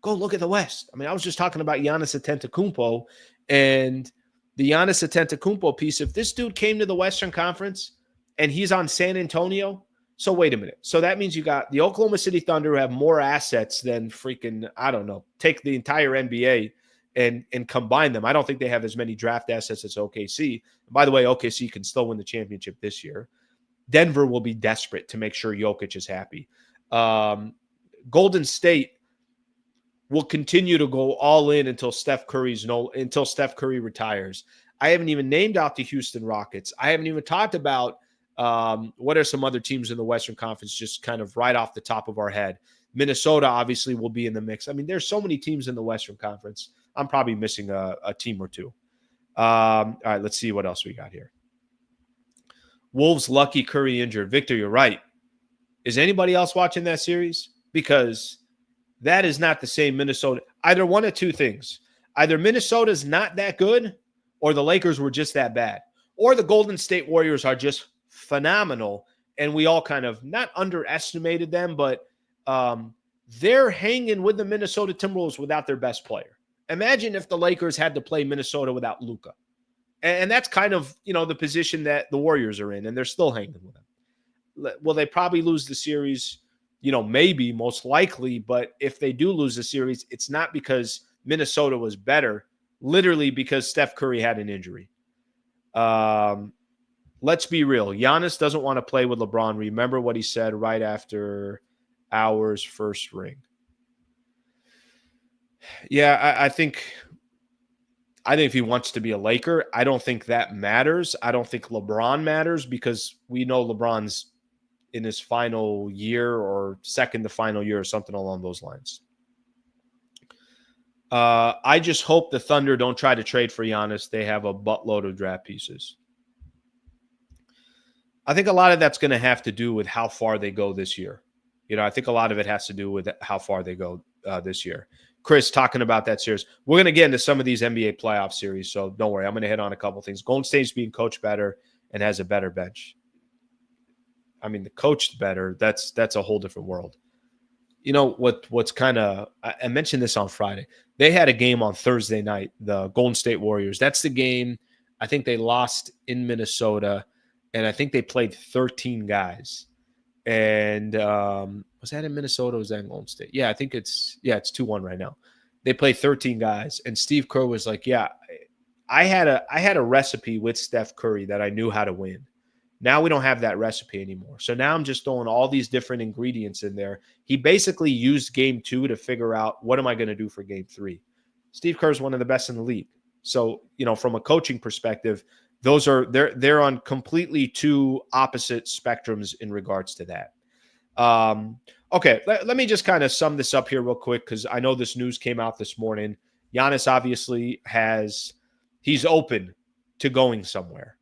go look at the West. I mean, I was just talking about Giannis Antetokounmpo and the Giannis Antetokounmpo piece. If this dude came to the Western Conference and he's on San Antonio, so wait a minute. So that means you got the Oklahoma City Thunder who have more assets than freaking, I don't know, take the entire NBA and combine them. I don't think they have as many draft assets as OKC. By the way, OKC can still win the championship this year. Denver will be desperate to make sure Jokic is happy. Golden State will continue to go all in until Steph Curry retires. I haven't even named out the Houston Rockets. I haven't even talked about what are some other teams in the Western Conference, just kind of right off the top of our head. Minnesota obviously will be in the mix. I mean, there's so many teams in the Western Conference. I'm probably missing a team or two. All right, let's see what else we got here. Wolves lucky Curry injured. Victor, you're right. Is anybody else watching that series? Because that is not the same Minnesota. Either one of two things. Either Minnesota's not that good, or the Lakers were just that bad. Or the Golden State Warriors are just phenomenal, and we all kind of not underestimated them, but they're hanging with the Minnesota Timberwolves without their best player. Imagine if the Lakers had to play Minnesota without Luka. And that's kind of, the position that the Warriors are in, and they're still hanging with them. Will they probably lose the series? Maybe, most likely, but if they do lose the series, it's not because Minnesota was better, literally because Steph Curry had an injury. Let's be real. Giannis doesn't want to play with LeBron. Remember what he said right after Hour's first ring. Yeah, I think if he wants to be a Laker, I don't think that matters. I don't think LeBron matters because we know LeBron's in his final year or second to final year or something along those lines. I just hope the Thunder don't try to trade for Giannis. They have a buttload of draft pieces. I think a lot of that's going to have to do with how far they go this year. I think a lot of it has to do with how far they go this year. Chris, talking about that series. We're going to get into some of these NBA playoff series, so don't worry. I'm going to hit on a couple things. Golden State's being coached better and has a better bench. I mean, the coached better, that's a whole different world. What's kind of – I mentioned this on Friday. They had a game on Thursday night, the Golden State Warriors. That's the game I think they lost in Minnesota, and I think they played 13 guys. And was that in Minnesota or was that in Golden State? Yeah, I think it's 2-1 right now. They played 13 guys, and Steve Kerr was like, yeah, I had a recipe with Steph Curry that I knew how to win. Now we don't have that recipe anymore. So now I'm just throwing all these different ingredients in there. He basically used game 2 to figure out, what am I going to do for game 3? Steve Kerr is one of the best in the league. So, from a coaching perspective, they're on completely two opposite spectrums in regards to that. Okay, let me just kind of sum this up here real quick because I know this news came out this morning. Giannis obviously he's open to going somewhere.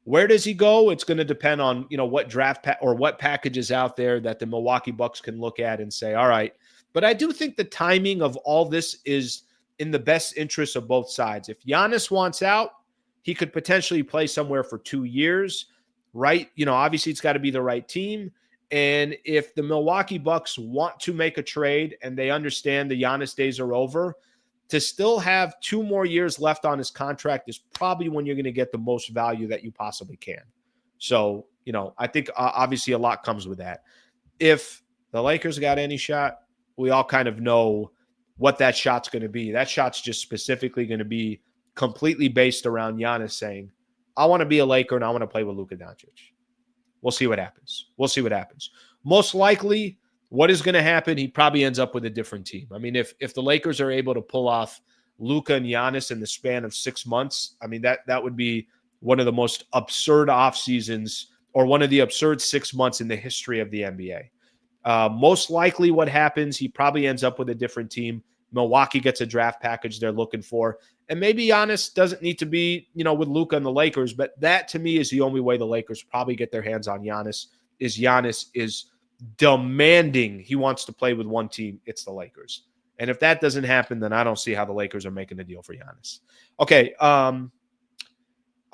Where does he go? It's going to depend on, what draft or what package is out there that the Milwaukee Bucks can look at and say, all right. But I do think the timing of all this is in the best interest of both sides. If Giannis wants out, he could potentially play somewhere for 2 years, right? Obviously it's got to be the right team. And if the Milwaukee Bucks want to make a trade and they understand the Giannis days are over, to still have 2 more years left on his contract is probably when you're going to get the most value that you possibly can. So, I think obviously a lot comes with that. If the Lakers got any shot, we all kind of know what that shot's going to be. That shot's just specifically going to be completely based around Giannis saying, I want to be a Laker and I want to play with Luka Doncic. We'll see what happens. Most likely, what is going to happen, he probably ends up with a different team. I mean, if the Lakers are able to pull off Luka and Giannis in the span of 6 months, I mean, that would be one of the most absurd off seasons or one of the absurd 6 months in the history of the NBA. Most likely what happens, he probably ends up with a different team. Milwaukee gets a draft package they're looking for. And maybe Giannis doesn't need to be, with Luka and the Lakers, but that to me is the only way the Lakers probably get their hands on Giannis is demanding he wants to play with one team. It's the Lakers. And if that doesn't happen, then I don't see how the Lakers are making a deal for Giannis. Okay, I'm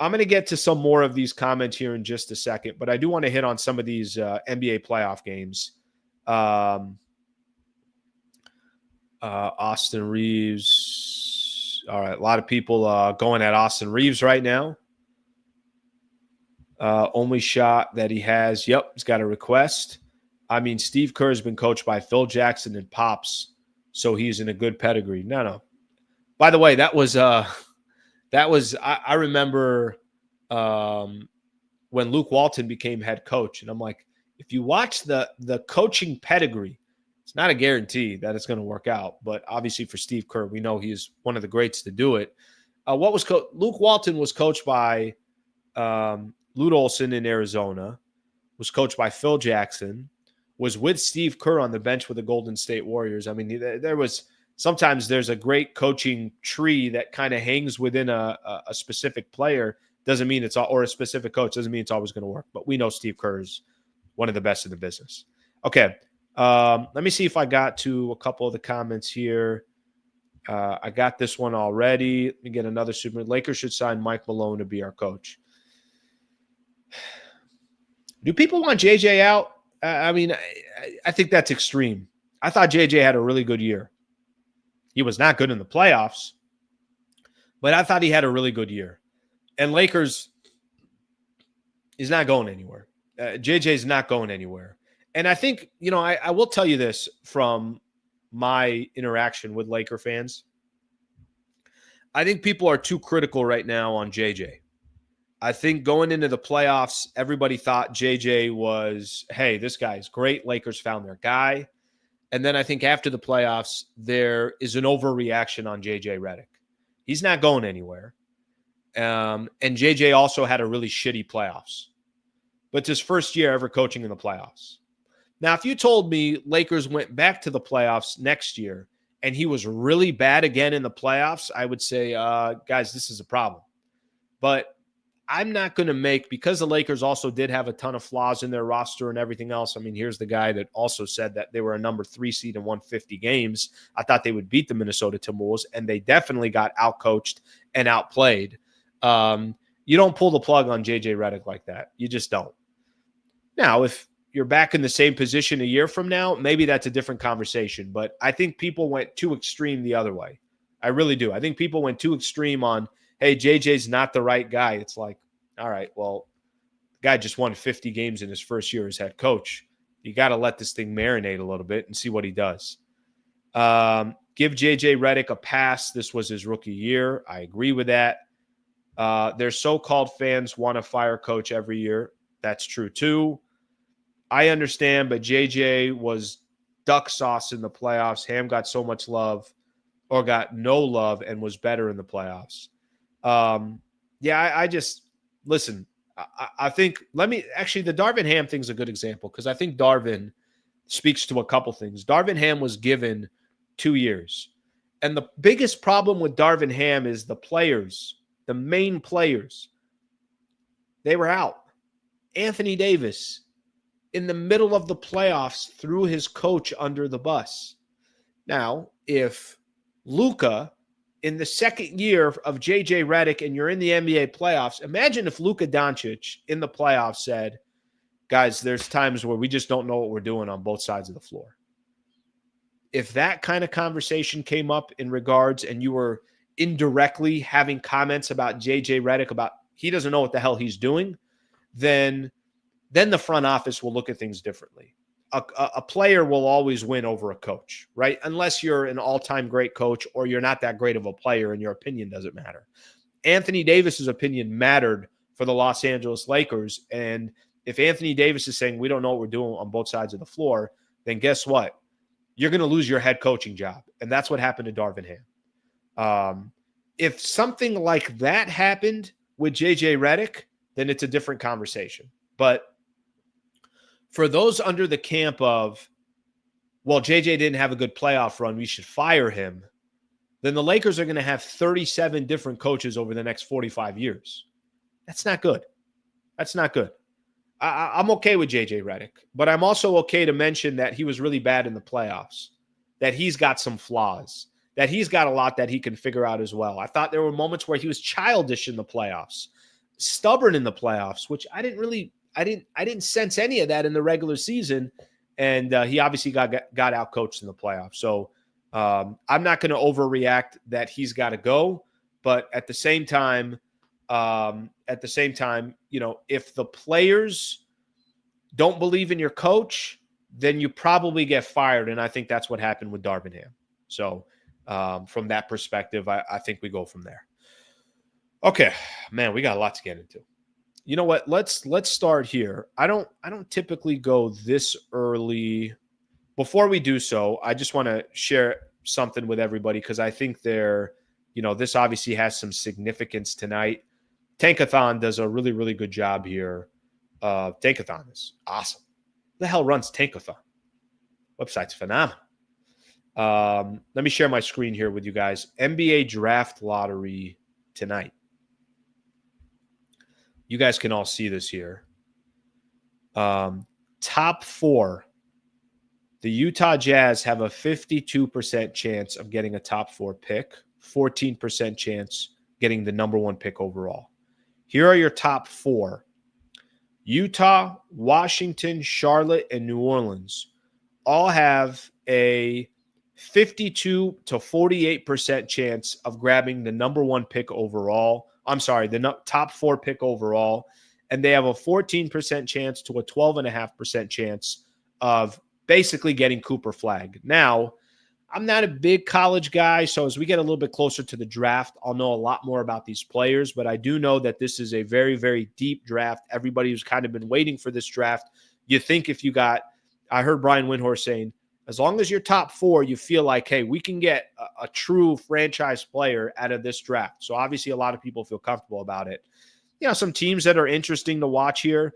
going to get to some more of these comments here in just a second, but I do want to hit on some of these NBA playoff games. Austin Reeves. All right, a lot of people going at Austin Reeves right now. Only shot that he has. Yep, he's got a request. I mean, Steve Kerr has been coached by Phil Jackson and Pops, so he's in a good pedigree. No. By the way, that was I remember when Luke Walton became head coach, and I'm like, if you watch the coaching pedigree, it's not a guarantee that it's going to work out. But obviously for Steve Kerr, we know he's one of the greats to do it. Luke Walton was coached by Lute Olson in Arizona, was coached by Phil Jackson, was with Steve Kerr on the bench with the Golden State Warriors. I mean, sometimes there's a great coaching tree that kind of hangs within a specific player. Doesn't mean it's all, or a specific coach doesn't mean it's always going to work. But we know Steve Kerr is one of the best in the business. Okay. Let me see if I got to a couple of the comments here. I got this one already. Let me get another super. Lakers should sign Mike Malone to be our coach. Do people want JJ out? I mean, I think that's extreme. I thought JJ had a really good year. He was not good in the playoffs, but I thought he had a really good year. And Lakers is not going anywhere. JJ is not going anywhere. And I think, I will tell you this from my interaction with Laker fans. I think people are too critical right now on JJ. I think going into the playoffs, everybody thought JJ was, hey, this guy is great. Lakers found their guy. And then I think after the playoffs, there is an overreaction on JJ Redick. He's not going anywhere. And JJ also had a really shitty playoffs. But it's his first year ever coaching in the playoffs. Now, if you told me Lakers went back to the playoffs next year and he was really bad again in the playoffs, I would say, guys, this is a problem. But I'm not going to because the Lakers also did have a ton of flaws in their roster and everything else. I mean, here's the guy that also said that they were a number 3 seed in 150 games. I thought they would beat the Minnesota Timberwolves, and they definitely got outcoached and outplayed. You don't pull the plug on JJ Redick like that. You just don't. Now, if you're back in the same position a year from now, maybe that's a different conversation. But I think people went too extreme the other way. I really do. I think people went too extreme on, hey, JJ's not the right guy. It's like, all right, well, the guy just won 50 games in his first year as head coach. You got to let this thing marinate a little bit and see what he does. Give JJ Redick a pass. This was his rookie year. I agree with that. Their so-called fans want to fire coach every year. That's true too. I understand, but JJ was duck sauce in the playoffs. Ham got so much love or got no love and was better in the playoffs. I just listen. I think the Darvin Ham thing's a good example because I think Darvin speaks to a couple things. Darvin Ham was given 2 years, and the biggest problem with Darvin Ham is the players, the main players. They were out. Anthony Davis in the middle of the playoffs threw his coach under the bus. Now, if Luka in the second year of JJ Redick and you're in the NBA playoffs, imagine if Luka Doncic in the playoffs said, guys, there's times where we just don't know what we're doing on both sides of the floor. If that kind of conversation came up in regards and you were indirectly having comments about JJ Redick about he doesn't know what the hell he's doing, then the front office will look at things differently. A player will always win over a coach, right? Unless you're an all-time great coach or you're not that great of a player and your opinion doesn't matter. Anthony Davis's opinion mattered for the Los Angeles Lakers. And if Anthony Davis is saying we don't know what we're doing on both sides of the floor, then guess what? You're going to lose your head coaching job. And that's what happened to Darvin Ham. If something like that happened with JJ Redick, then it's a different conversation. But for those under the camp of, well, JJ didn't have a good playoff run, we should fire him, then the Lakers are going to have 37 different coaches over the next 45 years. That's not good. That's not good. I'm okay with JJ Redick, but I'm also okay to mention that he was really bad in the playoffs, that he's got some flaws, that he's got a lot that he can figure out as well. I thought there were moments where he was childish in the playoffs, stubborn in the playoffs, which I didn't sense any of that in the regular season. And he obviously got out coached in the playoffs. So I'm not going to overreact that he's got to go, but at the same time, you know, if the players don't believe in your coach, then you probably get fired. And I think that's what happened with Darvin Ham. So from that perspective, I think we go from there. Okay, man, we got a lot to get into. You know what? Let's start here. I don't typically go this early. Before we do so, I just want to share something with everybody because I think this obviously has some significance tonight. Tankathon does a really, really good job here. Tankathon is awesome. Who the hell runs Tankathon? Website's phenomenal. Let me share my screen here with you guys. NBA draft lottery tonight. You guys can all see this here. Top 4. The Utah Jazz have a 52% chance of getting a top 4 pick, 14% chance getting the number 1 pick overall. Here are your top 4. Utah, Washington, Charlotte, and New Orleans all have a 52 to 48% chance of grabbing the number 1 pick overall. I'm sorry, the top 4 pick overall. And they have a 14% chance to a 12.5% chance of basically getting Cooper flagged. Now, I'm not a big college guy, so as we get a little bit closer to the draft, I'll know a lot more about these players, but I do know that this is a very, very deep draft. Everybody who's kind of been waiting for this draft, you think if you got, I heard Brian Windhorst saying, as long as you're top 4, you feel like, hey, we can get a true franchise player out of this draft. So obviously a lot of people feel comfortable about it. You know, some teams that are interesting to watch here,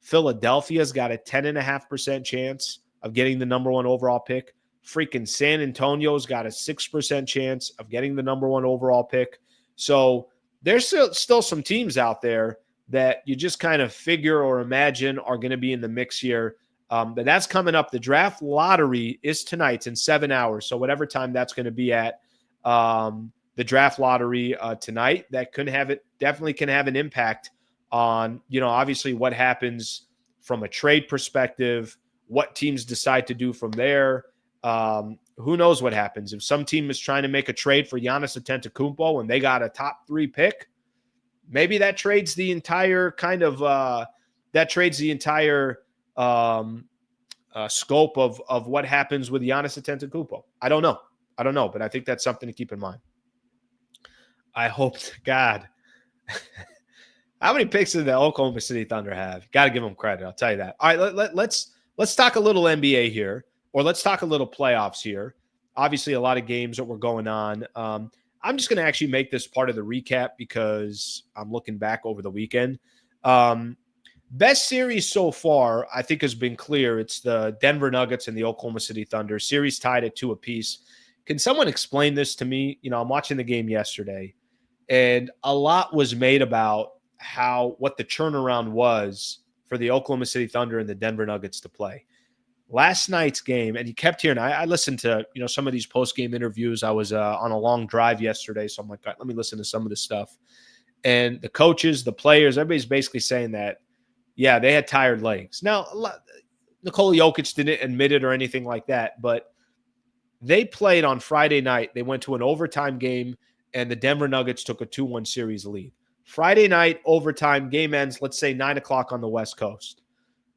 Philadelphia's got a 10.5% chance of getting the number 1 overall pick. Freaking San Antonio's got a 6% chance of getting the number 1 overall pick. So there's still some teams out there that you just kind of figure or imagine are going to be in the mix here. But that's coming up. The draft lottery is tonight. It's in 7 hours. So whatever time that's going to be at, the draft lottery tonight, that definitely can have an impact on, obviously what happens from a trade perspective, what teams decide to do from there. Who knows what happens? If some team is trying to make a trade for Giannis Antetokounmpo and they got a top 3 pick, maybe that trades the entire scope of what happens with Giannis Antetokounmpo. I don't know, but I think that's something to keep in mind. I hope to God. How many picks did the Oklahoma City Thunder have? Got to give them credit. I'll tell you that. All right, let's talk a little NBA here, or let's talk a little playoffs here. Obviously, a lot of games that were going on. I'm just going to actually make this part of the recap because I'm looking back over the weekend. Best series so far, I think, has been clear. It's the Denver Nuggets and the Oklahoma City Thunder. Series tied at 2 apiece. Can someone explain this to me? I'm watching the game yesterday, and a lot was made about what the turnaround was for the Oklahoma City Thunder and the Denver Nuggets to play. Last night's game, and you kept hearing, I listened to, some of these post-game interviews. I was on a long drive yesterday, so I'm like, let me listen to some of this stuff. And the coaches, the players, everybody's basically saying that, yeah, they had tired legs. Now, Nikola Jokic didn't admit it or anything like that, but they played on Friday night. They went to an overtime game, and the Denver Nuggets took a 2-1 series lead. Friday night, overtime, game ends, let's say 9 o'clock on the West Coast.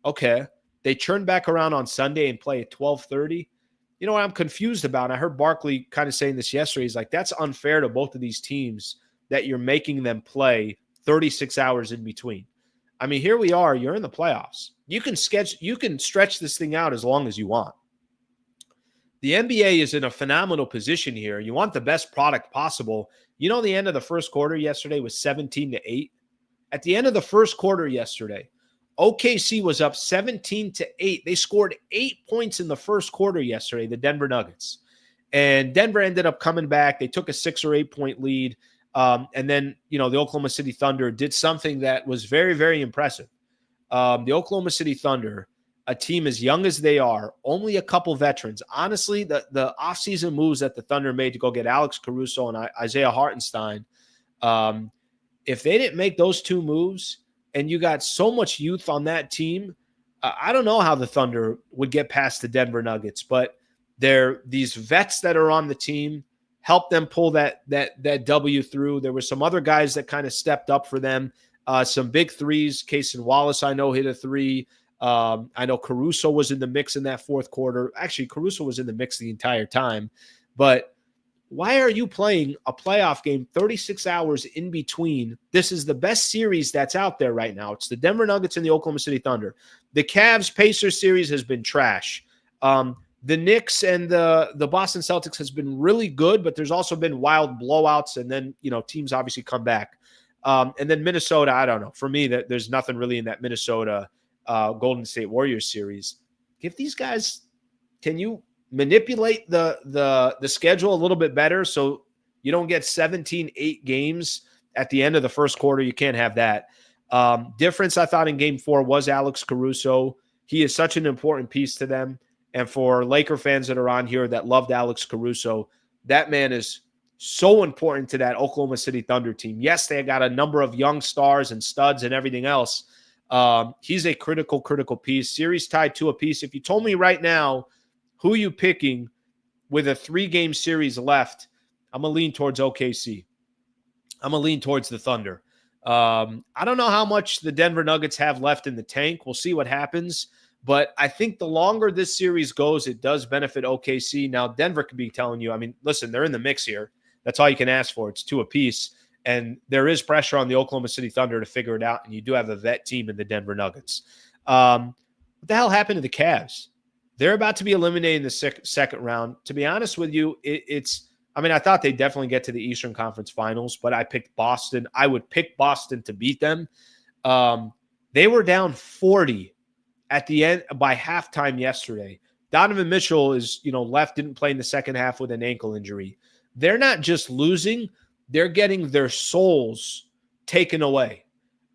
Okay. They turn back around on Sunday and play at 12:30. You know what I'm confused about? I heard Barkley kind of saying this yesterday. He's like, that's unfair to both of these teams that you're making them play 36 hours in between. I mean, here we are. You're in the playoffs. You can stretch this thing out as long as you want. The NBA is in a phenomenal position here. You want the best product possible. You know, the end of the first quarter yesterday was 17-8. At the end of the first quarter yesterday, OKC was up 17-8. They scored 8 points in the first quarter yesterday, the Denver Nuggets. And Denver ended up coming back. They took a 6 or 8 point lead. And then, the Oklahoma City Thunder did something that was very, very impressive. The Oklahoma City Thunder, a team as young as they are, only a couple veterans. Honestly, the offseason moves that the Thunder made to go get Alex Caruso and Isaiah Hartenstein, if they didn't make those two moves and you got so much youth on that team, I don't know how the Thunder would get past the Denver Nuggets. But these vets that are on the team help them pull that W through. There were some other guys that kind of stepped up for them. Some big threes. Wallace, I know, hit a three. I know Caruso was in the mix in that fourth quarter. Actually, Caruso was in the mix the entire time. But why are you playing a playoff game 36 hours in between? This is the best series that's out there right now. It's the Denver Nuggets and the Oklahoma City Thunder. The Cavs-Pacers series has been trash. The Knicks and the Boston Celtics has been really good, but there's also been wild blowouts, and then, teams obviously come back. And then Minnesota, I don't know. For me, there's nothing really in that Minnesota Golden State Warriors series. Give these guys, can you manipulate the schedule a little bit better so you don't get 17-8 games at the end of the first quarter? You can't have that. Difference, I thought, in Game 4 was Alex Caruso. He is such an important piece to them. And for Laker fans that are on here that loved Alex Caruso, that man is so important to that Oklahoma City Thunder team. Yes, they got a number of young stars and studs and everything else. He's a critical piece. Series tied 2 apiece. If you told me right now who you picking with a 3-game series left, I'm going to lean towards OKC. I'm going to lean towards the Thunder. I don't know how much the Denver Nuggets have left in the tank. We'll see what happens. But I think the longer this series goes, it does benefit OKC. Now, Denver could be telling you, I mean, listen, they're in the mix here. That's all you can ask for. It's 2 apiece. And there is pressure on the Oklahoma City Thunder to figure it out. And you do have a vet team in the Denver Nuggets. What the hell happened to the Cavs? They're about to be eliminated in the second round. To be honest with you, I thought they'd definitely get to the Eastern Conference Finals, but I picked Boston. I would pick Boston to beat them. They were down 40 at the end by halftime yesterday. Donovan Mitchell is, left, didn't play in the second half with an ankle injury. They're not just losing, they're getting their souls taken away.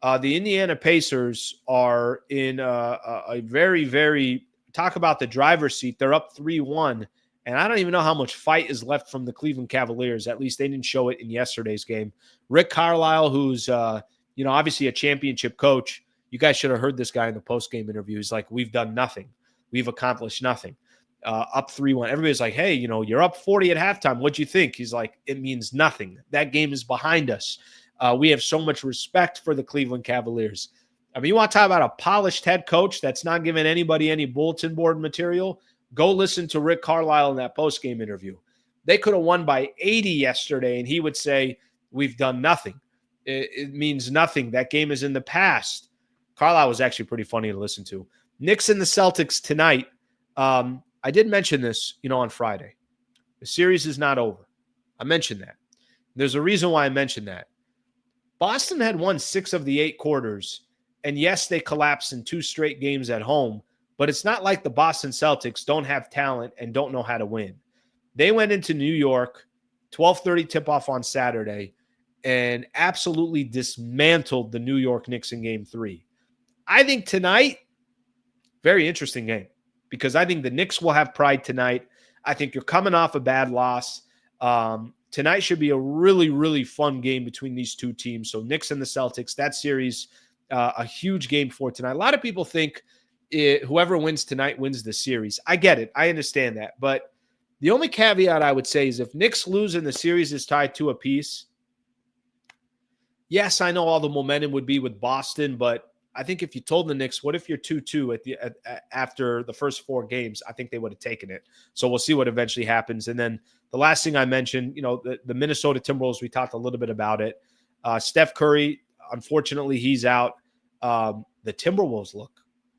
The Indiana Pacers are in a very, very, talk about the driver's seat. They're up 3-1, and I don't even know how much fight is left from the Cleveland Cavaliers. At least they didn't show it in yesterday's game. Rick Carlisle, who's, obviously a championship coach. You guys should have heard this guy in the post-game interview. He's like, we've done nothing. We've accomplished nothing. Up 3-1. Everybody's like, hey, you're up 40 at halftime. What'd you think? He's like, it means nothing. That game is behind us. We have so much respect for the Cleveland Cavaliers. I mean, you want to talk about a polished head coach that's not giving anybody any bulletin board material? Go listen to Rick Carlisle in that post-game interview. They could have won by 80 yesterday, and he would say, we've done nothing. It means nothing. That game is in the past. Carlisle was actually pretty funny to listen to. Knicks and the Celtics tonight. I did mention this, on Friday. The series is not over. I mentioned that. There's a reason why I mentioned that. Boston had won 6 of the 8 quarters, and yes, they collapsed in 2 straight games at home, but it's not like the Boston Celtics don't have talent and don't know how to win. They went into New York, 12:30 tip-off on Saturday, and absolutely dismantled the New York Knicks in Game 3. I think tonight, very interesting game, because I think the Knicks will have pride tonight. I think you're coming off a bad loss. Tonight should be a really, really fun game between these two teams. So Knicks and the Celtics, that series, a huge game for tonight. A lot of people think whoever wins tonight wins the series. I get it. I understand that. But the only caveat I would say is if Knicks lose and the series is tied 2 apiece, yes, I know all the momentum would be with Boston, but I think if you told the Knicks, what if you're 2-2 after the first 4 games, I think they would have taken it. So we'll see what eventually happens. And then the last thing I mentioned, the Minnesota Timberwolves, we talked a little bit about it. Steph Curry, Unfortunately, he's out. The Timberwolves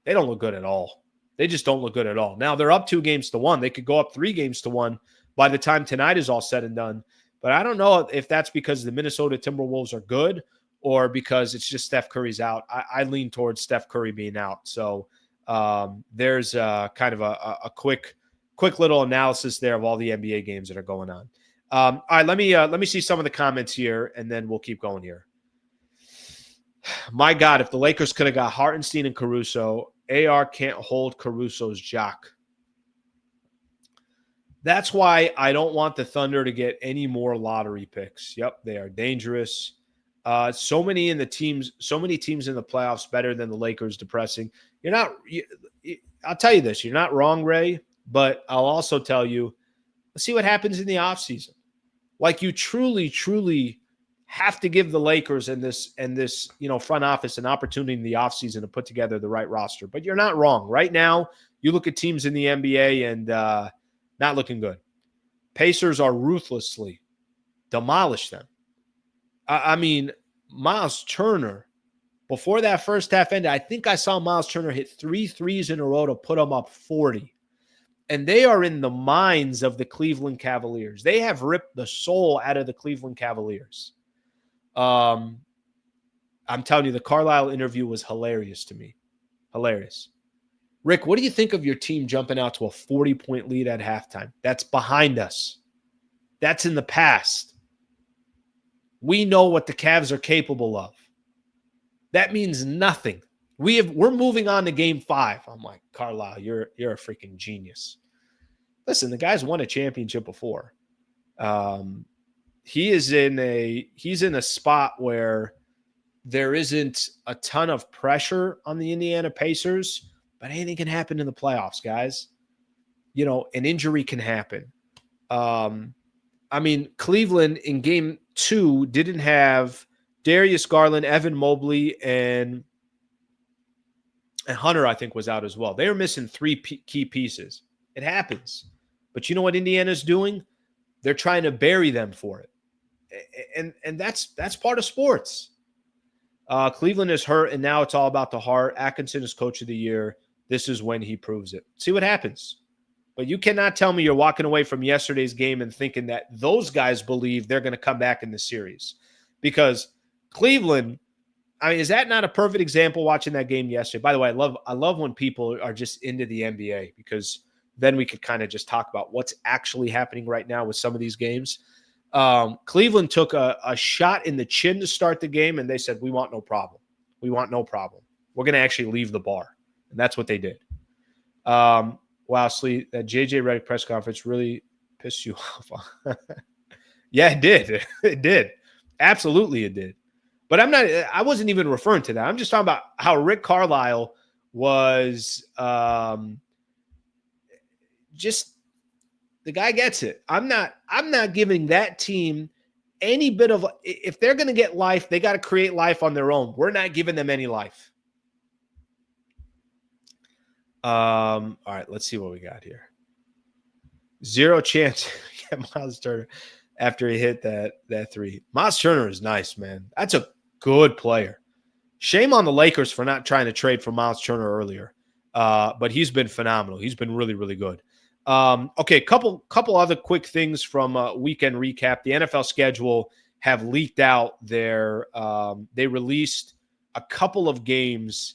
they don't look good at all. They just don't look good at all. Now, they're up 2-1. They could go up 3-1 by the time tonight is all said and done. But I don't know if that's because the Minnesota Timberwolves are good or because it's just Steph Curry's out. I lean towards Steph Curry being out. So there's kind of a quick little analysis there of all the NBA games that are going on. All right, let me see some of the comments here, and then we'll keep going here. My God, if the Lakers could have got Hartenstein and Caruso, AR can't hold Caruso's jock. That's why I don't want the Thunder to get any more lottery picks. Yep, they are dangerous. So many teams in the playoffs better than the Lakers. Depressing. I'll tell you this. You're not wrong, Ray, but I'll also tell you, let's see what happens in the offseason. Like, you truly, truly have to give the Lakers and this front office an opportunity in the offseason to put together the right roster. But you're not wrong. Right now, you look at teams in the NBA and not looking good. Pacers are ruthlessly demolish them. I mean, Miles Turner, before that first half ended, I think I saw Miles Turner hit 3 threes in a row to put them up 40. And they are in the minds of the Cleveland Cavaliers. They have ripped the soul out of the Cleveland Cavaliers. I'm telling you, the Carlisle interview was hilarious to me. Hilarious. Rick, what do you think of your team jumping out to a 40-point lead at halftime? That's behind us. That's in the past. We know what the Cavs are capable of. That means nothing. We're moving on to Game 5. I'm like, Carlisle, you're a freaking genius. Listen, the guy's won a championship before. He's in a spot where there isn't a ton of pressure on the Indiana Pacers, but anything can happen in the playoffs, guys. An injury can happen. Cleveland in Game 2 didn't have Darius Garland, Evan Mobley, and Hunter, I think, was out as well. They were missing 3 key pieces. It happens. But you know what Indiana's doing? They're trying to bury them for it. And that's part of sports. Cleveland is hurt, and now it's all about the heart. Atkinson is coach of the year. This is when he proves it. See what happens. But you cannot tell me you're walking away from yesterday's game and thinking that those guys believe they're going to come back in the series. Because Cleveland, is that not a perfect example watching that game yesterday? By the way, I love when people are just into the NBA, because then we could kind of just talk about what's actually happening right now with some of these games. Cleveland took a shot in the chin to start the game, and they said, we want no problem. We want no problem. We're going to actually leave the bar. And that's what they did. Wow, Slee, that JJ Redick press conference really pissed you off. Yeah, it did. It did. Absolutely it did. But I wasn't even referring to that. I'm just talking about how Rick Carlisle was just the guy gets it. I'm not giving that team any bit of, if they're going to get life, they got to create life on their own. We're not giving them any life. All right, let's see what we got here. 0 chance to get Miles Turner after he hit that 3. Miles Turner is nice, man. That's a good player. Shame on the Lakers for not trying to trade for Miles Turner earlier. But he's been phenomenal. He's been really, really good. Okay, couple other quick things from weekend recap. The NFL schedule have leaked out their they released a couple of games.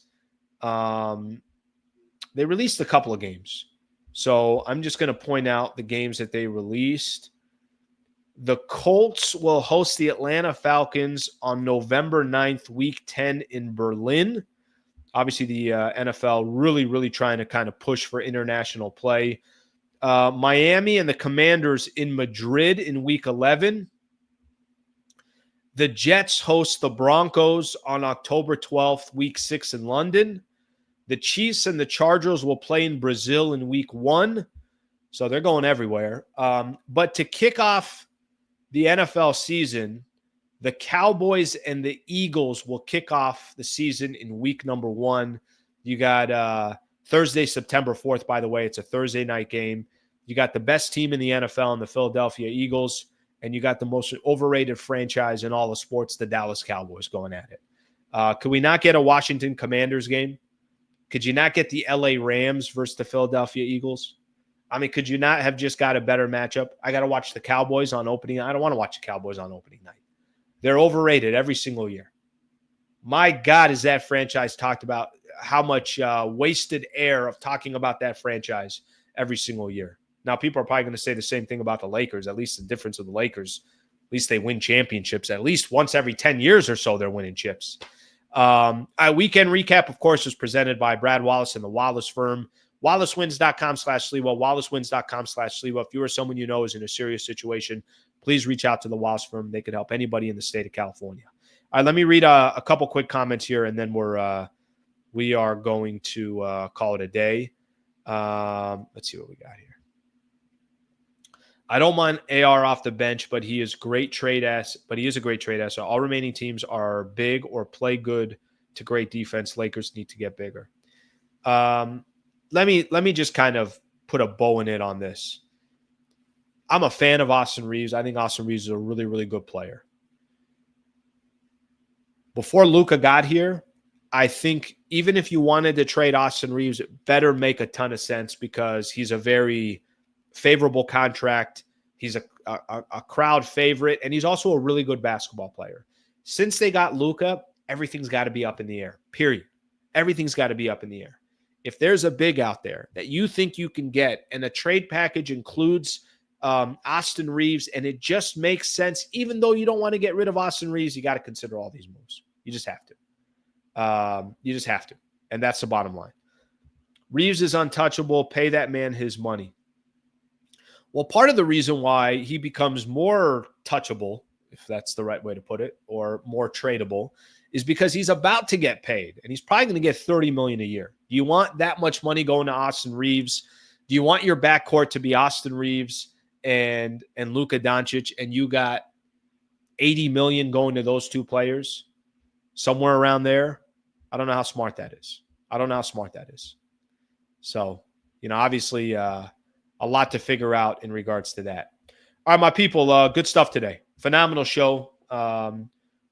They released a couple of games. So I'm just going to point out the games that they released. The Colts will host the Atlanta Falcons on November 9th, week 10 in Berlin. Obviously, the NFL really, really trying to kind of push for international play. Miami and the Commanders in Madrid in week 11. The Jets host the Broncos on October 12th, week 6 in London. The Chiefs and the Chargers will play in Brazil in week 1. So they're going everywhere. But to kick off the NFL season, the Cowboys and the Eagles will kick off the season in week number 1. You got Thursday, September 4th, by the way. It's a Thursday night game. You got the best team in the NFL in the Philadelphia Eagles, and you got the most overrated franchise in all of sports, the Dallas Cowboys, going at it. Could we not get a Washington Commanders game? Could you not get the LA Rams versus the Philadelphia Eagles? I mean, could you not have just got a better matchup? I got to watch the Cowboys on opening. I don't want to watch the Cowboys on opening night. They're overrated every single year. My God, is that franchise talked about, how much wasted air of talking about that franchise every single year. Now, people are probably going to say the same thing about the Lakers. At least the difference of the Lakers, at least they win championships. At least once every 10 years or so, they're winning chips. Our weekend recap, of course, is presented by Brad Wallace and the Wallace firm. WallaceWins.com/Sliwa, WallaceWins.com/Sliwa. If you or someone you know is in a serious situation, please reach out to the Wallace firm. They could help anybody in the state of California. All right, let me read a couple quick comments here, and then we are going to call it a day. Let's see what we got here. I don't mind AR off the bench, but he is a great trade asset. So all remaining teams are big or play good to great defense. Lakers need to get bigger. Let me just kind of put a bow in it on this. I'm a fan of Austin Reeves. I think Austin Reeves is a really, really good player. Before Luka got here, I think even if you wanted to trade Austin Reeves, it better make a ton of sense because he's a very favorable contract. He's a crowd favorite, and he's also a really good basketball player. Since they got Luka, everything's got to be up in the air, period. Everything's got to be up in the air. If there's a big out there that you think you can get, and a trade package includes Austin Reeves, and it just makes sense, even though you don't want to get rid of Austin Reeves, you got to consider all these moves. You just have to. You just have to. And that's the bottom line. Reeves is untouchable. Pay that man his money. Well, part of the reason why he becomes more touchable, if that's the right way to put it, or more tradable, is because he's about to get paid, and he's probably going to get $30 million a year. Do you want that much money going to Austin Reeves? Do you want your backcourt to be Austin Reeves and Luka Doncic, and you got $80 million going to those two players? Somewhere around there. I don't know how smart that is. So, obviously a lot to figure out in regards to that. All right, my people, good stuff today. Phenomenal show.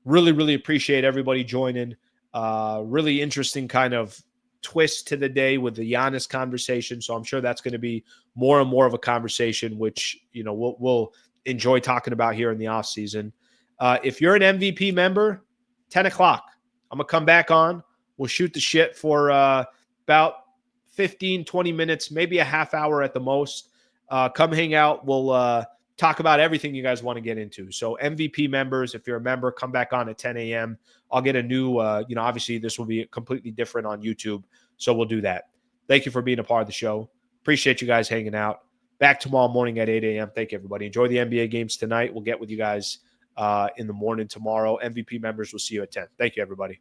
Really, really appreciate everybody joining. Really interesting kind of twist to the day with the Giannis conversation. So I'm sure that's going to be more and more of a conversation, which, we'll enjoy talking about here in the offseason. If you're an MVP member, 10 o'clock, I'm going to come back on. We'll shoot the shit for about 15, 20 minutes, maybe a half hour at the most. Come hang out. We'll talk about everything you guys want to get into. So MVP members, if you're a member, come back on at 10 a.m. I'll get a new, obviously this will be completely different on YouTube. So we'll do that. Thank you for being a part of the show. Appreciate you guys hanging out. Back tomorrow morning at 8 a.m. Thank you, everybody. Enjoy the NBA games tonight. We'll get with you guys in the morning tomorrow. MVP members, will see you at 10. Thank you, everybody.